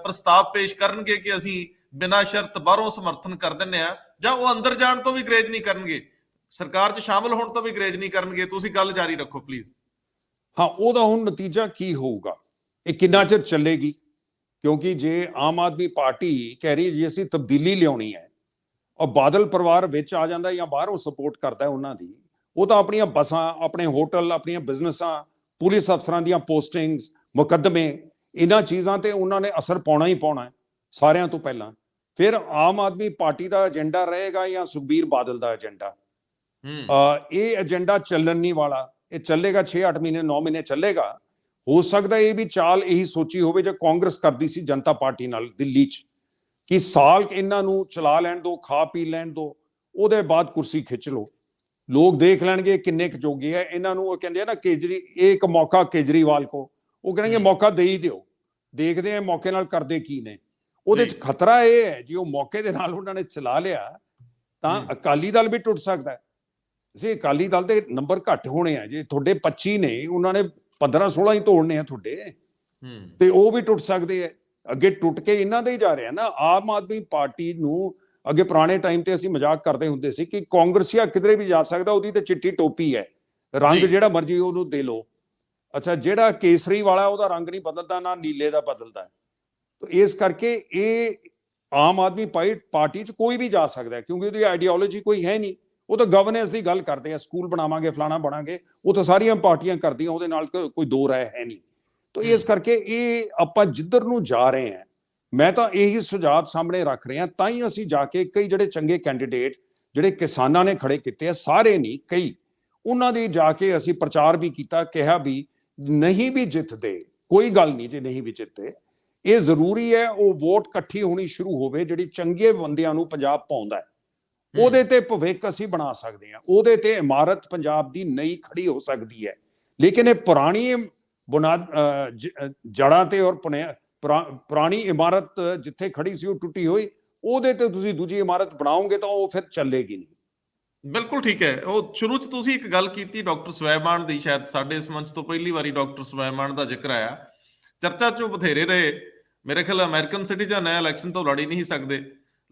ਪ੍ਰਸਤਾਵ ਪੇਸ਼ ਕਰਨਗੇ ਕਿ ਅਸੀਂ ਬਿਨਾਂ ਸ਼ਰਤ ਬਾਹਰੋਂ ਸਮਰਥਨ ਕਰ ਦਿੰਦੇ ਆ, ਜਾਂ ਉਹ ਅੰਦਰ ਜਾਣ ਤੋਂ ਵੀ ਗਰੇਜ ਨਹੀਂ ਕਰਨਗੇ, ਸਰਕਾਰ 'ਚ ਸ਼ਾਮਲ ਹੋਣ ਤੋਂ ਵੀ ਗਰੇਜ ਨਹੀਂ ਕਰਨਗੇ। ਤੁਸੀਂ ਗੱਲ ਜਾਰੀ ਰੱਖੋ ਪਲੀਜ਼। ਹਾਂ, ਉਹਦਾ ਹੁਣ ਨਤੀਜਾ ਕੀ ਹੋਊਗਾ, ਇਹ ਕਿੰਨਾ ਚਿਰ ਚੱਲੇਗੀ? ਕਿਉਂਕਿ ਜੇ ਆਮ ਆਦਮੀ ਪਾਰਟੀ ਕਹਿ ਰਹੀ ਜੀ ਅਸੀਂ ਤਬਦੀਲੀ ਲਿਆਉਣੀ ਹੈ, ਔਰ ਬਾਦਲ ਪਰਿਵਾਰ ਵਿੱਚ ਆ ਜਾਂਦਾ ਜਾਂ ਬਾਹਰੋਂ ਸਪੋਰਟ ਕਰਦਾ ਉਹਨਾਂ ਦੀ, ਉਹ ਤਾਂ ਆਪਣੀਆਂ ਬੱਸਾਂ, ਆਪਣੇ ਹੋਟਲ, ਆਪਣੀਆਂ ਬਿਜ਼ਨਸਾਂ, ਪੁਲਿਸ ਅਫਸਰਾਂ ਦੀਆਂ ਪੋਸਟਿੰਗਸ, ਮੁਕੱਦਮੇ, ਇਹਨਾਂ ਚੀਜ਼ਾਂ ਤੇ ਉਹਨਾਂ ਨੇ ਅਸਰ ਪਾਉਣਾ ਹੀ ਪਾਉਣਾ ਸਾਰਿਆਂ ਤੋਂ ਪਹਿਲਾਂ। ਫਿਰ ਆਮ ਆਦਮੀ ਪਾਰਟੀ ਦਾ ਏਜੰਡਾ ਰਹੇਗਾ ਜਾਂ ਸੁਖਬੀਰ ਬਾਦਲ ਦਾ ਏਜੰਡਾ? ਇਹ ਏਜੰਡਾ ਚੱਲਣ ਨਹੀਂ ਵਾਲਾ। ਇਹ ਚੱਲੇਗਾ 6-8 ਮਹੀਨੇ 9 ਮਹੀਨੇ ਚੱਲੇਗਾ। ਹੋ ਸਕਦਾ ਇਹ ਵੀ ਚਾਲ ਇਹੀ ਸੋਚੀ ਹੋਵੇ ਜੋ ਕਾਂਗਰਸ ਕਰਦੀ ਸੀ ਜਨਤਾ ਪਾਰਟੀ ਨਾਲ ਦਿੱਲੀ 'ਚ, ਕਿ ਸਾਲ ਇਹਨਾਂ ਨੂੰ ਚਲਾ ਲੈਣ ਦੋ, ਖਾ ਪੀ ਲੈਣ ਦੋ, ਉਹਦੇ ਬਾਅਦ ਕੁਰਸੀ ਖਿੱਚ ਲਓ, ਲੋਕ ਦੇਖ ਲੈਣਗੇ ਕਿੰਨੇ ਕੁ ਜੋਗੇ ਆ ਇਹਨਾਂ ਨੂੰ। ਉਹ ਕਹਿੰਦੇ ਆ ਨਾ ਇਹ ਇੱਕ ਮੌਕਾ ਕੇਜਰੀਵਾਲ ਕੋ, ਉਹ ਕਹਿਣਗੇ ਮੌਕਾ ਦੇ ਹੀ ਦਿਓ, ਦੇਖਦੇ ਆ ਮੌਕੇ ਨਾਲ ਕਰਦੇ ਕੀ ਨੇ। ਉਹਦੇ 'ਚ ਖਤਰਾ ਇਹ ਹੈ ਜੇ ਉਹ ਮੌਕੇ ਦੇ ਨਾਲ ਉਹਨਾਂ ਨੇ ਚਲਾ ਲਿਆ ਤਾਂ ਅਕਾਲੀ ਦਲ ਵੀ ਟੁੱਟ ਸਕਦਾ ਹੈ। ਜੇ ਅਕਾਲੀ ਦਲ ਦੇ ਨੰਬਰ ਘੱਟ ਹੋਣੇ ਆ, ਜੇ ਤੁਹਾਡੇ 25 ਨੇ, ਉਹਨਾਂ ਨੇ 15-16 ਹੀ ਤੋੜਨੇ ਆ ਤੁਹਾਡੇ, ਤੇ ਉਹ ਵੀ ਟੁੱਟ ਸਕਦੇ ਆ। ਅੱਗੇ ਟੁੱਟ ਕੇ ਇਹਨਾਂ ਦੇ ਹੀ ਜਾ ਰਿਹਾ ਨਾ। ਆਮ ਆਦਮੀ ਪਾਰਟੀ ਨੂੰ ਅੱਗੇ ਪੁਰਾਣੇ ਟਾਈਮ ਤੇ ਅਸੀਂ ਮਜ਼ਾਕ ਕਰਦੇ ਹੁੰਦੇ ਸੀ ਕਿ ਕਾਂਗਰਸੀਆ ਕਿਧਰੇ ਵੀ ਜਾ ਸਕਦਾ, ਉਹਦੀ ਤੇ ਚਿੱਟੀ ਟੋਪੀ ਹੈ, ਰੰਗ ਜਿਹੜਾ ਮਰਜੀ ਉਹਨੂੰ ਦੇ ਲੋ। ਅੱਛਾ, ਜਿਹੜਾ ਕੇਸਰੀ ਵਾਲਾ ਉਹਦਾ ਰੰਗ ਨਹੀਂ ਬਦਲਦਾ, ਨਾ ਨੀਲੇ ਦਾ ਬਦਲਦਾ। ਤਾਂ ਇਸ ਕਰਕੇ ਇਹ ਆਮ ਆਦਮੀ ਪਾਰਟੀ 'ਚ ਕੋਈ ਵੀ ਜਾ ਸਕਦਾ, ਕਿਉਂਕਿ ਉਹਦੀ ਆਈਡੀਓਲੋਜੀ ਕੋਈ ਹੈ ਨਹੀਂ। ਉਹ ਤਾਂ ਗਵਰਨੈਂਸ ਦੀ ਗੱਲ ਕਰਦੇ ਆ, ਸਕੂਲ ਬਣਾਵਾਂਗੇ, ਫਲਾਣਾ ਬਣਾਂਗੇ, ਉਹ ਤਾਂ ਸਾਰੀਆਂ ਪਾਰਟੀਆਂ ਕਰਦੀਆਂ, ਉਹਦੇ ਨਾਲ ਕੋਈ ਦੋ ਰਾਏ ਹੈ ਨਹੀਂ। ਤਾਂ ਇਸ ਕਰਕੇ ਇਹ ਆਪਾਂ ਜਿੱਧਰ ਨੂੰ ਜਾ ਰਹੇ ਹਾਂ, ਮੈਂ ਤਾਂ ਇਹੀ ਸੁਝਾਅ ਸਾਹਮਣੇ ਰੱਖ ਰਿਹਾ। ਤਾਂ ਹੀ ਅਸੀਂ ਜਾ ਕੇ ਕਈ ਜਿਹੜੇ ਚੰਗੇ ਕੈਂਡੀਡੇਟ ਜਿਹੜੇ ਕਿਸਾਨਾਂ ਨੇ ਖੜੇ ਕੀਤੇ ਆ, ਸਾਰੇ ਨਹੀਂ ਕਈ, ਉਹਨਾਂ ਦੀ ਜਾ ਕੇ ਅਸੀਂ ਪ੍ਰਚਾਰ ਵੀ ਕੀਤਾ, ਕਿਹਾ ਵੀ ਨਹੀਂ ਵੀ ਜਿੱਤਦੇ ਕੋਈ ਗੱਲ ਨਹੀਂ, ਜੇ ਨਹੀਂ ਵੀ ਜਿੱਤੇ, ਇਹ ਜ਼ਰੂਰੀ ਹੈ ਉਹ ਵੋਟ ਇਕੱਠੀ ਹੋਣੀ ਸ਼ੁਰੂ ਹੋਵੇ ਜਿਹੜੀ ਚੰਗੇ ਬੰਦਿਆਂ ਨੂੰ ਪੰਜਾਬ ਪਾਉਂਦਾ ਹੈ। ਉਹਦੇ ਤੇ ਭਵਿੱਖ ਅਸੀਂ ਬਣਾ ਸਕਦੇ ਹਾਂ, ਉਹਦੇ ਤੇ ਇਮਾਰਤ ਪੰਜਾਬ ਦੀ ਨਈ ਖੜੀ ਹੋ ਸਕਦੀ ਹੈ। ਲੇਕਿਨ ਇਹ ਪੁਰਾਣੀ ਜੜਾਂ ਤੇ ਔਰ ਪੁਰਾਣੀ ਇਮਾਰਤ ਜਿੱਥੇ ਖੜੀ ਸੀ ਉਹ ਟੁੱਟੀ ਹੋਈ, ਉਹਦੇ ਤੇ ਤੁਸੀਂ ਦੂਜੀ ਇਮਾਰਤ ਬਣਾਓਗੇ ਤਾਂ ਉਹ ਫਿਰ ਚੱਲੇਗੀ ਨਹੀਂ। ਬਿਲਕੁਲ ਠੀਕ ਹੈ। ਉਹ ਸ਼ੁਰੂ 'ਚ ਤੁਸੀਂ ਇੱਕ ਗੱਲ ਕੀਤੀ ਡਾਕਟਰ ਸਵੈਮਾਨ ਦੀ, ਸ਼ਾਇਦ ਸਾਡੇ ਇਸ ਮੰਚ ਤੋਂ ਪਹਿਲੀ ਵਾਰੀ ਡਾਕਟਰ ਸਵੈਮਾਨ ਦਾ ਜ਼ਿਕਰ ਆਇਆ, ਚਰਚਾ 'ਚੋਂ ਬਥੇਰੇ ਰਹੇ। ਮੇਰੇ ਖਿਆਲ ਅਮਰੀਕਨ ਸਿਟੀਜ਼ਨ ਹੈ, ਇਲੈਕਸ਼ਨ ਤੋਂ ਲੜ ਹੀ ਨਹੀਂ ਸਕਦੇ,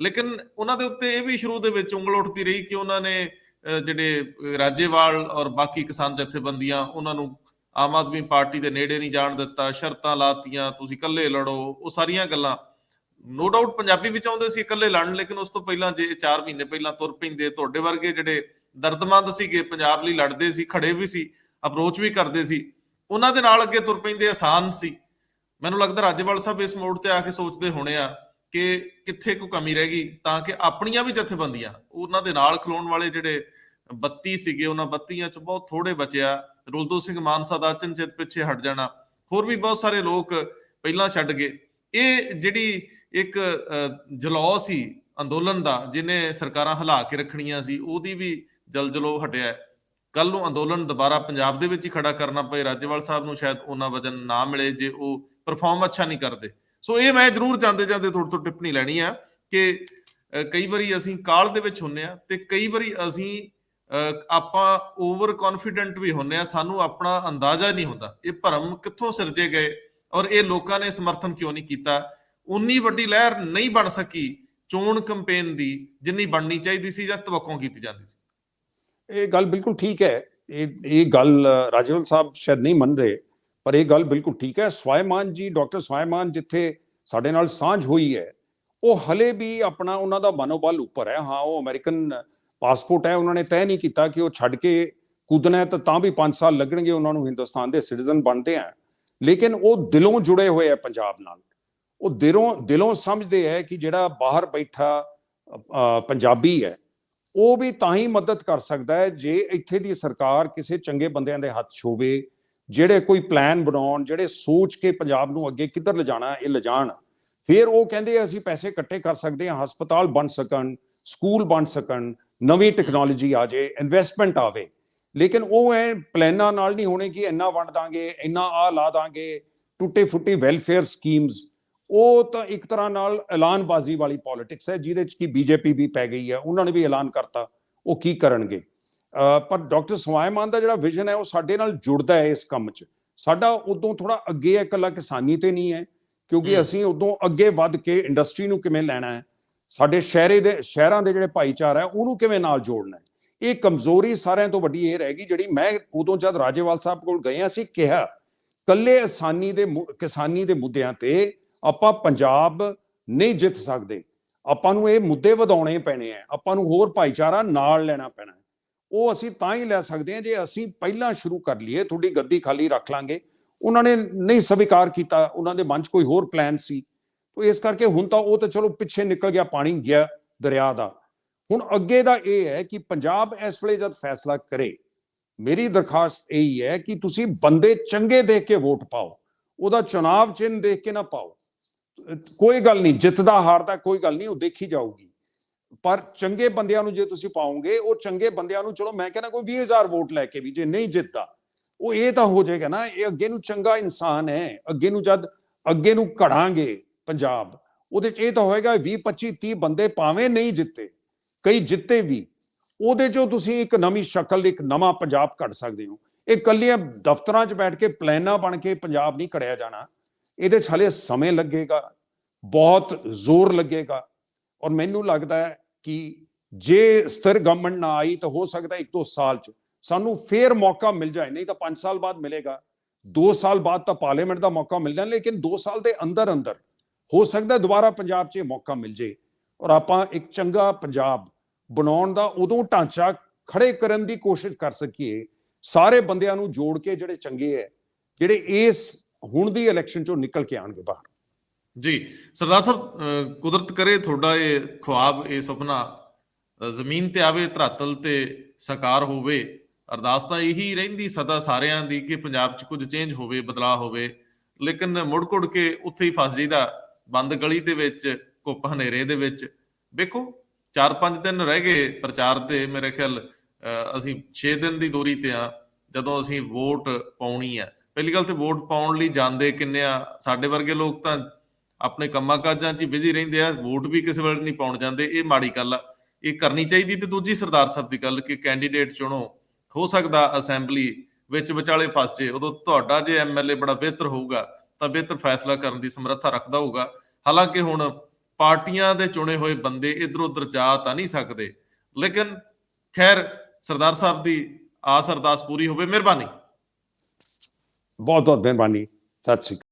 ਲੇਕਿਨ ਉਹਨਾਂ ਦੇ ਉੱਤੇ ਇਹ ਵੀ ਸ਼ੁਰੂ ਦੇ ਵਿੱਚ ਉਂਗਲ ਉੱਠਦੀ ਰਹੀ ਕਿ ਉਹਨਾਂ ਨੇ ਜਿਹੜੇ ਰਾਜੇਵਾਲ ਔਰ ਬਾਕੀ ਕਿਸਾਨ ਜਥੇਬੰਦੀਆਂ, ਉਹਨਾਂ ਨੂੰ ਆਮ ਆਦਮੀ ਪਾਰਟੀ ਦੇ ਨੇੜੇ ਨਹੀਂ ਜਾਣ ਦਿੱਤਾ, ਸ਼ਰਤਾਂ ਲਾਤੀਆਂ, ਤੁਸੀਂ ਇਕੱਲੇ ਲੜੋ, ਉਹ ਸਾਰੀਆਂ ਗੱਲਾਂ। ਨੋ ਡਾਊਟ ਪੰਜਾਬੀ ਵੀ ਚਾਹੁੰਦੇ ਸੀ ਇਕੱਲੇ ਲੜਨ, ਲੇਕਿਨ ਉਸ ਤੋਂ ਪਹਿਲਾਂ ਜੇ 4 ਮਹੀਨੇ ਪਹਿਲਾਂ ਤੁਰ ਪੈਂਦੇ, ਤੁਹਾਡੇ ਵਰਗੇ ਜਿਹੜੇ ਦਰਦਮੰਦ ਸੀਗੇ, ਪੰਜਾਬ ਲਈ ਲੜਦੇ ਸੀ, ਖੜੇ ਵੀ ਸੀ, ਅਪਰੋਚ ਵੀ ਕਰਦੇ ਸੀ, ਉਹਨਾਂ ਦੇ ਨਾਲ ਅੱਗੇ ਤੁਰ ਪੈਂਦੇ, ਆਸਾਨ ਸੀ। ਮੈਨੂੰ ਲੱਗਦਾ ਰਾਜੇਵਾਲ ਸਾਹਿਬ ਇਸ ਮੋੜ ਤੇ ਆ ਕੇ ਸੋਚਦੇ ਹੋਣੇ ਆ ਕਿ ਕਿੱਥੇ ਕੋਈ ਕਮੀ ਰਹਿ ਗਈ, ਤਾਂ ਕਿ ਆਪਣੀਆਂ ਵੀ ਜਥੇਬੰਦੀਆਂ, ਉਹਨਾਂ ਦੇ ਨਾਲ ਖਲੋਣ ਵਾਲੇ ਜਿਹੜੇ 32 ਸੀਗੇ, ਉਹਨਾਂ 32 ਚ ਬਹੁਤ ਥੋੜੇ ਬਚਿਆ। ਰੁਲਦੂ ਸਿੰਘ ਮਾਨਸਾ ਦਾ ਅਚਨਚੇਤ ਪਿੱਛੇ ਹਟ ਜਾਣਾ, ਹੋਰ ਵੀ ਬਹੁਤ ਸਾਰੇ ਲੋਕ ਪਹਿਲਾਂ ਛੱਡ ਗਏ। ਇਹ ਜਿਹੜੀ ਇੱਕ ਜਲੌ ਸੀ ਅੰਦੋਲਨ ਦਾ, ਜਿਹਨੇ ਸਰਕਾਰਾਂ ਹਿਲਾ ਕੇ ਰੱਖਣੀਆਂ ਸੀ, ਉਹਦੀ ਵੀ ਜਲਜਲੋ ਹਟਿਆ। ਕੱਲ ਨੂੰ ਅੰਦੋਲਨ ਦੁਬਾਰਾ ਪੰਜਾਬ ਦੇ ਵਿੱਚ ਹੀ ਖੜਾ ਕਰਨਾ ਪਏ, ਰਾਜੇਵਾਲ ਸਾਹਿਬ ਨੂੰ ਸ਼ਾਇਦ ਉਹਨਾਂ ਵਜਨ ਨਾ ਮਿਲੇ ਜੇ ਉਹ ਪਰਫਾਰਮ ਅੱਛਾ ਨਹੀਂ ਕਰਦੇ। ਸੋ ਇਹ ਮੈਂ ਜ਼ਰੂਰ ਜਾਂਦੇ ਜਾਂਦੇ ਤੁਹਾਡੇ ਤੋਂ ਟਿੱਪਣੀ ਲੈਣੀ ਆ ਕਿ ਕਈ ਵਾਰੀ ਅਸੀਂ ਕਾਹਲ ਦੇ ਵਿੱਚ ਹੁੰਨੇ ਆ, ਤੇ ਕਈ ਵਾਰੀ ਅਸੀਂ ਆਪਾਂ ਓਵਰ ਕੌਨਫੀਡੈਂਟ ਵੀ ਹੁੰਨੇ ਆ, ਸਾਨੂੰ ਆਪਣਾ ਅੰਦਾਜ਼ਾ ਨਹੀਂ ਹੁੰਦਾ ਇਹ ਭਰਮ ਕਿੱਥੋਂ ਸਿਰਜੇ ਗਏ ਔਰ ਇਹ ਲੋਕਾਂ ਨੇ ਸਮਰਥਨ ਕਿਉਂ ਨਹੀਂ ਕੀਤਾ। ਉਨੀ ਵੱਡੀ ਲਹਿਰ ਨਹੀਂ ਬਣ ਸਕੀ ਚੋਣ ਕੰਪੇਨ ਦੀ ਜਿੰਨੀ ਬਣਨੀ ਚਾਹੀਦੀ ਸੀ ਜਾਂ ਤਵੱਕੋਂ ਕੀਤੀ ਜਾਂਦੀ ਸੀ। ਇਹ ਗੱਲ ਬਿਲਕੁਲ ਠੀਕ ਹੈ। ਇਹ ਗੱਲ ਰਾਜੇਵਾਲ ਸਾਹਿਬ ਸ਼ਾਇਦ ਨਹੀਂ ਮੰਨ ਰਹੇ, ਪਰ ਇਹ ਗੱਲ ਬਿਲਕੁਲ ਠੀਕ ਹੈ। ਸਵਾਈਮਾਨ ਜੀ, ਡਾਕਟਰ ਸਵਾਈਮਾਨ ਜਿੱਥੇ ਸਾਡੇ ਨਾਲ ਸਾਂਝ ਹੋਈ ਹੈ, ਉਹ ਹਲੇ ਵੀ ਆਪਣਾ ਉਹਨਾਂ ਦਾ ਮਨੋਬਲ ਉੱਪਰ ਹੈ। ਹਾਂ, ਉਹ ਅਮਰੀਕਨ ਪਾਸਪੋਰਟ ਹੈ, ਉਹਨਾਂ ਨੇ ਤੈਅ ਨਹੀਂ ਕੀਤਾ ਕਿ ਉਹ ਛੱਡ ਕੇ ਕੁੱਦਣਾ ਹੈ, ਤਾਂ ਵੀ 5 ਸਾਲ ਲੱਗਣਗੇ ਉਹਨਾਂ ਨੂੰ ਹਿੰਦੁਸਤਾਨ ਦੇ ਸਿਟੀਜ਼ਨ ਬਣਦੇ ਆ। ਲੇਕਿਨ ਉਹ ਦਿਲੋਂ ਜੁੜੇ ਹੋਏ ਆ ਪੰਜਾਬ ਨਾਲ, ਉਹ ਦਿਲੋਂ ਸਮਝਦੇ ਹੈ ਕਿ ਜਿਹੜਾ ਬਾਹਰ ਬੈਠਾ ਪੰਜਾਬੀ ਹੈ ਉਹ ਵੀ ਤਾਂ ਹੀ ਮਦਦ ਕਰ ਸਕਦਾ ਹੈ ਜੇ ਇੱਥੇ ਦੀ ਸਰਕਾਰ ਕਿਸੇ ਚੰਗੇ ਬੰਦਿਆਂ ਦੇ ਹੱਥ 'ਚ ਹੋਵੇ, ਜਿਹੜੇ ਕੋਈ ਪਲਾਨ ਬਣਾਉਣ, ਜਿਹੜੇ ਸੋਚ ਕੇ ਪੰਜਾਬ ਨੂੰ ਅੱਗੇ ਕਿੱਧਰ ਲਿਜਾਣਾ ਇਹ ਲਿਜਾਣ। ਫਿਰ ਉਹ ਕਹਿੰਦੇ ਅਸੀਂ ਪੈਸੇ ਇਕੱਠੇ ਕਰ ਸਕਦੇ ਹਾਂ, ਹਸਪਤਾਲ ਬਣ ਸਕਣ, ਸਕੂਲ ਬਣ ਸਕਣ, ਨਵੀਂ ਟੈਕਨੋਲੋਜੀ ਆ ਜਾਏ, ਇਨਵੈਸਟਮੈਂਟ ਆਵੇ। ਲੇਕਿਨ ਉਹ ਐ ਪਲਾਨਾਂ ਨਾਲ ਨਹੀਂ ਹੋਣੇ ਕਿ ਇੰਨਾ ਵੰਡ ਦਾਂਗੇ, ਇੰਨਾ ਆ ਲਾ ਦਾਂਗੇ, ਟੁੱਟੇ ਫੁੱਟੇ ਵੈਲਫੇਅਰ ਸਕੀਮਸ। ਉਹ ਤਾਂ ਇੱਕ ਤਰ੍ਹਾਂ ਨਾਲ ਐਲਾਨਬਾਜ਼ੀ ਵਾਲੀ ਪੋਲਿਟਿਕਸ ਹੈ, ਜਿਹਦੇ 'ਚ ਕਿ ਬੀਜੇਪੀ ਵੀ ਪੈ ਗਈ ਹੈ। ਉਹਨਾਂ ਨੇ ਵੀ ਐਲਾਨ ਕਰਤਾ ਉਹ ਕੀ ਕਰਨਗੇ। ਪਰ ਡਾਕਟਰ ਸਵਾਈਮਾਨ ਦਾ ਜਿਹੜਾ ਵਿਜ਼ਨ ਹੈ ਉਹ ਸਾਡੇ ਨਾਲ ਜੁੜਦਾ ਹੈ ਇਸ ਕੰਮ 'ਚ। ਸਾਡਾ ਉਦੋਂ ਥੋੜਾ ਅੱਗੇ ਹੈ, ਇਕੱਲਾ ਕਿਸਾਨੀ ਤੇ ਨਹੀਂ ਹੈ, ਕਿਉਂਕਿ ਅਸੀਂ ਉਦੋਂ ਅੱਗੇ ਵੱਧ ਕੇ ਇੰਡਸਟਰੀ ਨੂੰ ਕਿਵੇਂ ਲੈਣਾ ਹੈ, ਸਾਡੇ ਸ਼ਹਿਰਾਂ ਦੇ ਜਿਹੜੇ ਭਾਈਚਾਰਾ ਹੈ ਉਹਨੂੰ ਕਿਵੇਂ ਨਾਲ ਜੋੜਨਾ ਹੈ। ਇਹ ਕਮਜ਼ੋਰੀ ਸਾਰਿਆਂ ਤੋਂ ਵੱਡੀ ਇਹ ਰਹਿ ਗਈ, ਜਿਹੜੀ ਮੈਂ ਉਦੋਂ ਜਦ ਰਾਜੇਵਾਲ ਸਾਹਿਬ ਕੋਲ ਗਏ ਅਸੀਂ ਕਿਹਾ, ਕੱਲੇ ਕਿਸਾਨੀ ਦੇ ਮੁੱਦਿਆਂ ਤੇ ਆਪਾਂ ਪੰਜਾਬ ਨਹੀਂ ਜਿੱਤ ਸਕਦੇ, ਆਪਾਂ ਨੂੰ ਇਹ ਮੁੱਦੇ ਵਧਾਉਣੇ ਪੈਣੇ ਆ, ਆਪਾਂ ਨੂੰ ਹੋਰ ਭਾਈਚਾਰਾ ਨਾਲ ਲੈਣਾ ਪੈਣਾ। ਉਹ ਅਸੀਂ ਤਾਂ ਹੀ ਲੈ ਸਕਦੇ ਹਾਂ ਜੇ ਅਸੀਂ ਪਹਿਲਾਂ ਸ਼ੁਰੂ ਕਰ ਲਈਏ। ਤੁਹਾਡੀ ਗੱਦੀ ਖਾਲੀ ਰੱਖ ਲਾਂਗੇ, ਉਹਨਾਂ ਨੇ ਨਹੀਂ ਸਵੀਕਾਰ ਕੀਤਾ, ਉਹਨਾਂ ਦੇ ਮਨ 'ਚ ਕੋਈ ਹੋਰ ਪਲਾਨ ਸੀ। ਇਸ ਕਰਕੇ ਹੁਣ ਤਾਂ ਉਹ ਤਾਂ ਚਲੋ ਪਿੱਛੇ ਨਿਕਲ ਗਿਆ, ਪਾਣੀ ਗਿਆ ਦਰਿਆ ਦਾ। ਹੁਣ ਅੱਗੇ ਦਾ ਇਹ ਹੈ ਕਿ ਪੰਜਾਬ ਇਸ ਵੇਲੇ ਜਦ ਫੈਸਲਾ ਕਰੇ, ਮੇਰੀ ਦਰਖਾਸਤ ਇਹੀ ਹੈ ਕਿ ਤੁਸੀਂ ਬੰਦੇ ਚੰਗੇ ਦੇਖ ਕੇ ਵੋਟ ਪਾਓ, ਉਹਦਾ ਚੁਣਾਵ ਚਿੰਨ੍ਹ ਦੇਖ ਕੇ ਨਾ ਪਾਓ। ਕੋਈ ਗੱਲ ਨਹੀਂ, ਜਿੱਤਦਾ ਹਾਰਦਾ ਕੋਈ ਗੱਲ ਨਹੀਂ, ਉਹ ਦੇਖੀ ਜਾਊਗੀ। ਪਰ ਚੰਗੇ ਬੰਦਿਆਂ ਨੂੰ ਜੇ ਤੁਸੀਂ ਪਾਓਗੇ, ਉਹ ਚੰਗੇ ਬੰਦਿਆਂ ਨੂੰ, ਚਲੋ ਮੈਂ ਕਹਿੰਦਾ ਕੋਈ 20,000 ਵੋਟ ਲੈ ਕੇ ਵੀ ਜੇ ਨਹੀਂ ਜਿੱਤਦਾ, ਉਹ ਇਹ ਤਾਂ ਹੋ ਜਾਏਗਾ ਨਾ ਇਹ ਅੱਗੇ ਨੂੰ ਚੰਗਾ ਇਨਸਾਨ ਹੈ। ਅੱਗੇ ਨੂੰ ਜਦ ਅੱਗੇ ਨੂੰ ਘੜਾਂਗੇ ਪੰਜਾਬ, ਉਹਦੇ 'ਚ ਇਹ ਤਾਂ ਹੋਏਗਾ 20, 25, 30 ਬੰਦੇ ਭਾਵੇਂ ਨਹੀਂ ਜਿੱਤੇ, ਕਈ ਜਿੱਤੇ ਵੀ, ਉਹਦੇ 'ਚੋਂ ਤੁਸੀਂ ਇੱਕ ਨਵੀਂ ਸ਼ਕਲ, ਇੱਕ ਨਵਾਂ ਪੰਜਾਬ ਘੜ ਸਕਦੇ ਹੋ। ਇਹ ਕੱਲੀਆਂ ਦਫ਼ਤਰਾਂ 'ਚ ਬੈਠ ਕੇ ਪਲਾਨਾਂ ਬਣ ਕੇ ਪੰਜਾਬ ਨਹੀਂ ਘੜਿਆ ਜਾਣਾ। ਇਹਦੇ 'ਚ ਹਲੇ ਸਮੇਂ ਲੱਗੇਗਾ, ਬਹੁਤ ਜ਼ੋਰ ਲੱਗੇਗਾ। ਔਰ ਮੈਨੂੰ ਲੱਗਦਾ ਹੈ ਕਿ ਜੇ ਸਥਿਰ ਗਵਰਨਮੈਂਟ ਨਾ ਆਈ ਤਾਂ ਹੋ ਸਕਦਾ 1-2 ਸਾਲ 'ਚ ਸਾਨੂੰ ਫੇਰ ਮੌਕਾ ਮਿਲ ਜਾਏ, ਨਹੀਂ ਤਾਂ 5 ਸਾਲ ਬਾਅਦ ਮਿਲੇਗਾ, 2 ਸਾਲ ਬਾਅਦ ਤਾਂ ਪਾਰਲੀਮੈਂਟ ਦਾ ਮੌਕਾ ਮਿਲ ਜਾਣਾ। ਲੇਕਿਨ 2 ਸਾਲ ਦੇ ਅੰਦਰ ਹੋ ਸਕਦਾ ਦੁਬਾਰਾ ਪੰਜਾਬ 'ਚ ਇਹ ਮੌਕਾ ਮਿਲ ਜੇ ਔਰ ਆਪਾਂ ਇੱਕ ਚੰਗਾ ਪੰਜਾਬ ਬਣਾਉਣ ਦਾ ਉਦੋਂ ਢਾਂਚਾ ਖੜੇ ਕਰਨ ਦੀ ਕੋਸ਼ਿਸ਼ ਕਰ ਸਕੀਏ, ਸਾਰੇ ਬੰਦਿਆਂ ਨੂੰ ਜੋੜ ਕੇ, ਜਿਹੜੇ ਚੰਗੇ ਹੈ, ਜਿਹੜੇ ਇਸ ਹੁਣ ਦੀ ਇਲੈਕਸ਼ਨ 'ਚੋਂ ਨਿਕਲ ਕੇ ਆਉਣਗੇ ਬਾਹਰ। ਜੀ ਸਰਦਾਰ ਸਾਹਿਬ, ਕੁਦਰਤ ਕਰੇ ਤੁਹਾਡਾ ਇਹ ਖੁਆਬ, ਇਹ ਸੁਪਨਾ ਜ਼ਮੀਨ ਤੇ ਆਵੇ, ਧਰਾਤਲ ਤੇ ਸਾਕਾਰ ਹੋਵੇ। ਅਰਦਾਸ ਤਾਂ ਇਹੀ ਰਹਿੰਦੀ ਸਦਾ ਸਾਰਿਆਂ ਦੀ ਕਿ ਪੰਜਾਬ 'ਚ ਕੁਝ ਚੇਂਜ ਹੋਵੇ, ਬਦਲਾਅ ਹੋਵੇ। ਲੇਕਿਨ ਮੁੜ ਕੁੜ ਕੇ ਉੱਥੇ ਹੀ ਫਸ ਜਾਈਦਾ, ਬੰਦ ਗਲੀ ਦੇ ਵਿੱਚ, ਘੁੱਪ ਹਨੇਰੇ ਦੇ ਵਿੱਚ। ਵੇਖੋ 4-5 ਦਿਨ ਰਹਿ ਗਏ ਪ੍ਰਚਾਰ ਤੇ, ਮੇਰੇ ਖਿਆਲ ਅਸੀਂ 6 ਦਿਨ ਦੀ ਦੂਰੀ ਤੇ ਆ ਜਦੋਂ ਅਸੀਂ ਵੋਟ ਪਾਉਣੀ ਆ। ਪਹਿਲੀ ਗੱਲ ਤੇ ਵੋਟ ਪਾਉਣ ਲਈ ਜਾਂਦੇ ਕਿੰਨੇ ਆ, ਸਾਡੇ ਵਰਗੇ ਲੋਕ ਤਾਂ ਆਪਣੇ ਕੰਮਾਂ ਕਾਜਾਂ 'ਚ ਹੀ ਬਿਜ਼ੀ ਰਹਿੰਦੇ ਆ, ਵੋਟ ਵੀ ਕਿਸੇ ਵੇਲੇ ਨਹੀਂ ਪਾਉਣ ਜਾਂਦੇ। ਇਹ ਮਾੜੀ ਗੱਲ ਆ, ਇਹ ਕਰਨੀ ਚਾਹੀਦੀ। ਤੇ ਦੂਜੀ ਸਰਦਾਰ ਸਾਹਿਬ ਦੀ ਗੱਲ ਕਿ ਕੈਂਡੀਡੇਟ ਚੁਣੋ, ਹੋ ਸਕਦਾ ਅਸੈਂਬਲੀ ਵਿੱਚ ਵਿਚਾਲੇ ਫਸ ਜੇ, ਉਦੋਂ ਤੁਹਾਡਾ ਜੇ ਐਮਐਲਏ ਬੜਾ ਬਿਹਤਰ ਹੋਊਗਾ ਤਾਂ ਬਿਹਤਰ ਫੈਸਲਾ ਕਰਨ ਦੀ ਸਮਰੱਥਾ ਰੱਖਦਾ ਹੋਊਗਾ। ਹਾਲਾਂਕਿ ਹੁਣ ਪਾਰਟੀਆਂ ਦੇ ਚੁਣੇ ਹੋਏ ਬੰਦੇ ਇੱਧਰ ਉੱਧਰ ਜਾ ਤਾਂ ਨਹੀਂ ਸਕਦੇ। ਲੇਕਿਨ ਖੈਰ, ਸਰਦਾਰ ਸਾਹਿਬ ਦੀ ਆਸ ਅਰਦਾਸ ਪੂਰੀ ਹੋਵੇ। ਮਿਹਰਬਾਨੀ, ਬਹੁਤ ਬਹੁਤ ਮਿਹਰਬਾਨੀ। ਸਤਿ ਸ਼੍ਰੀ ਅਕਾਲ।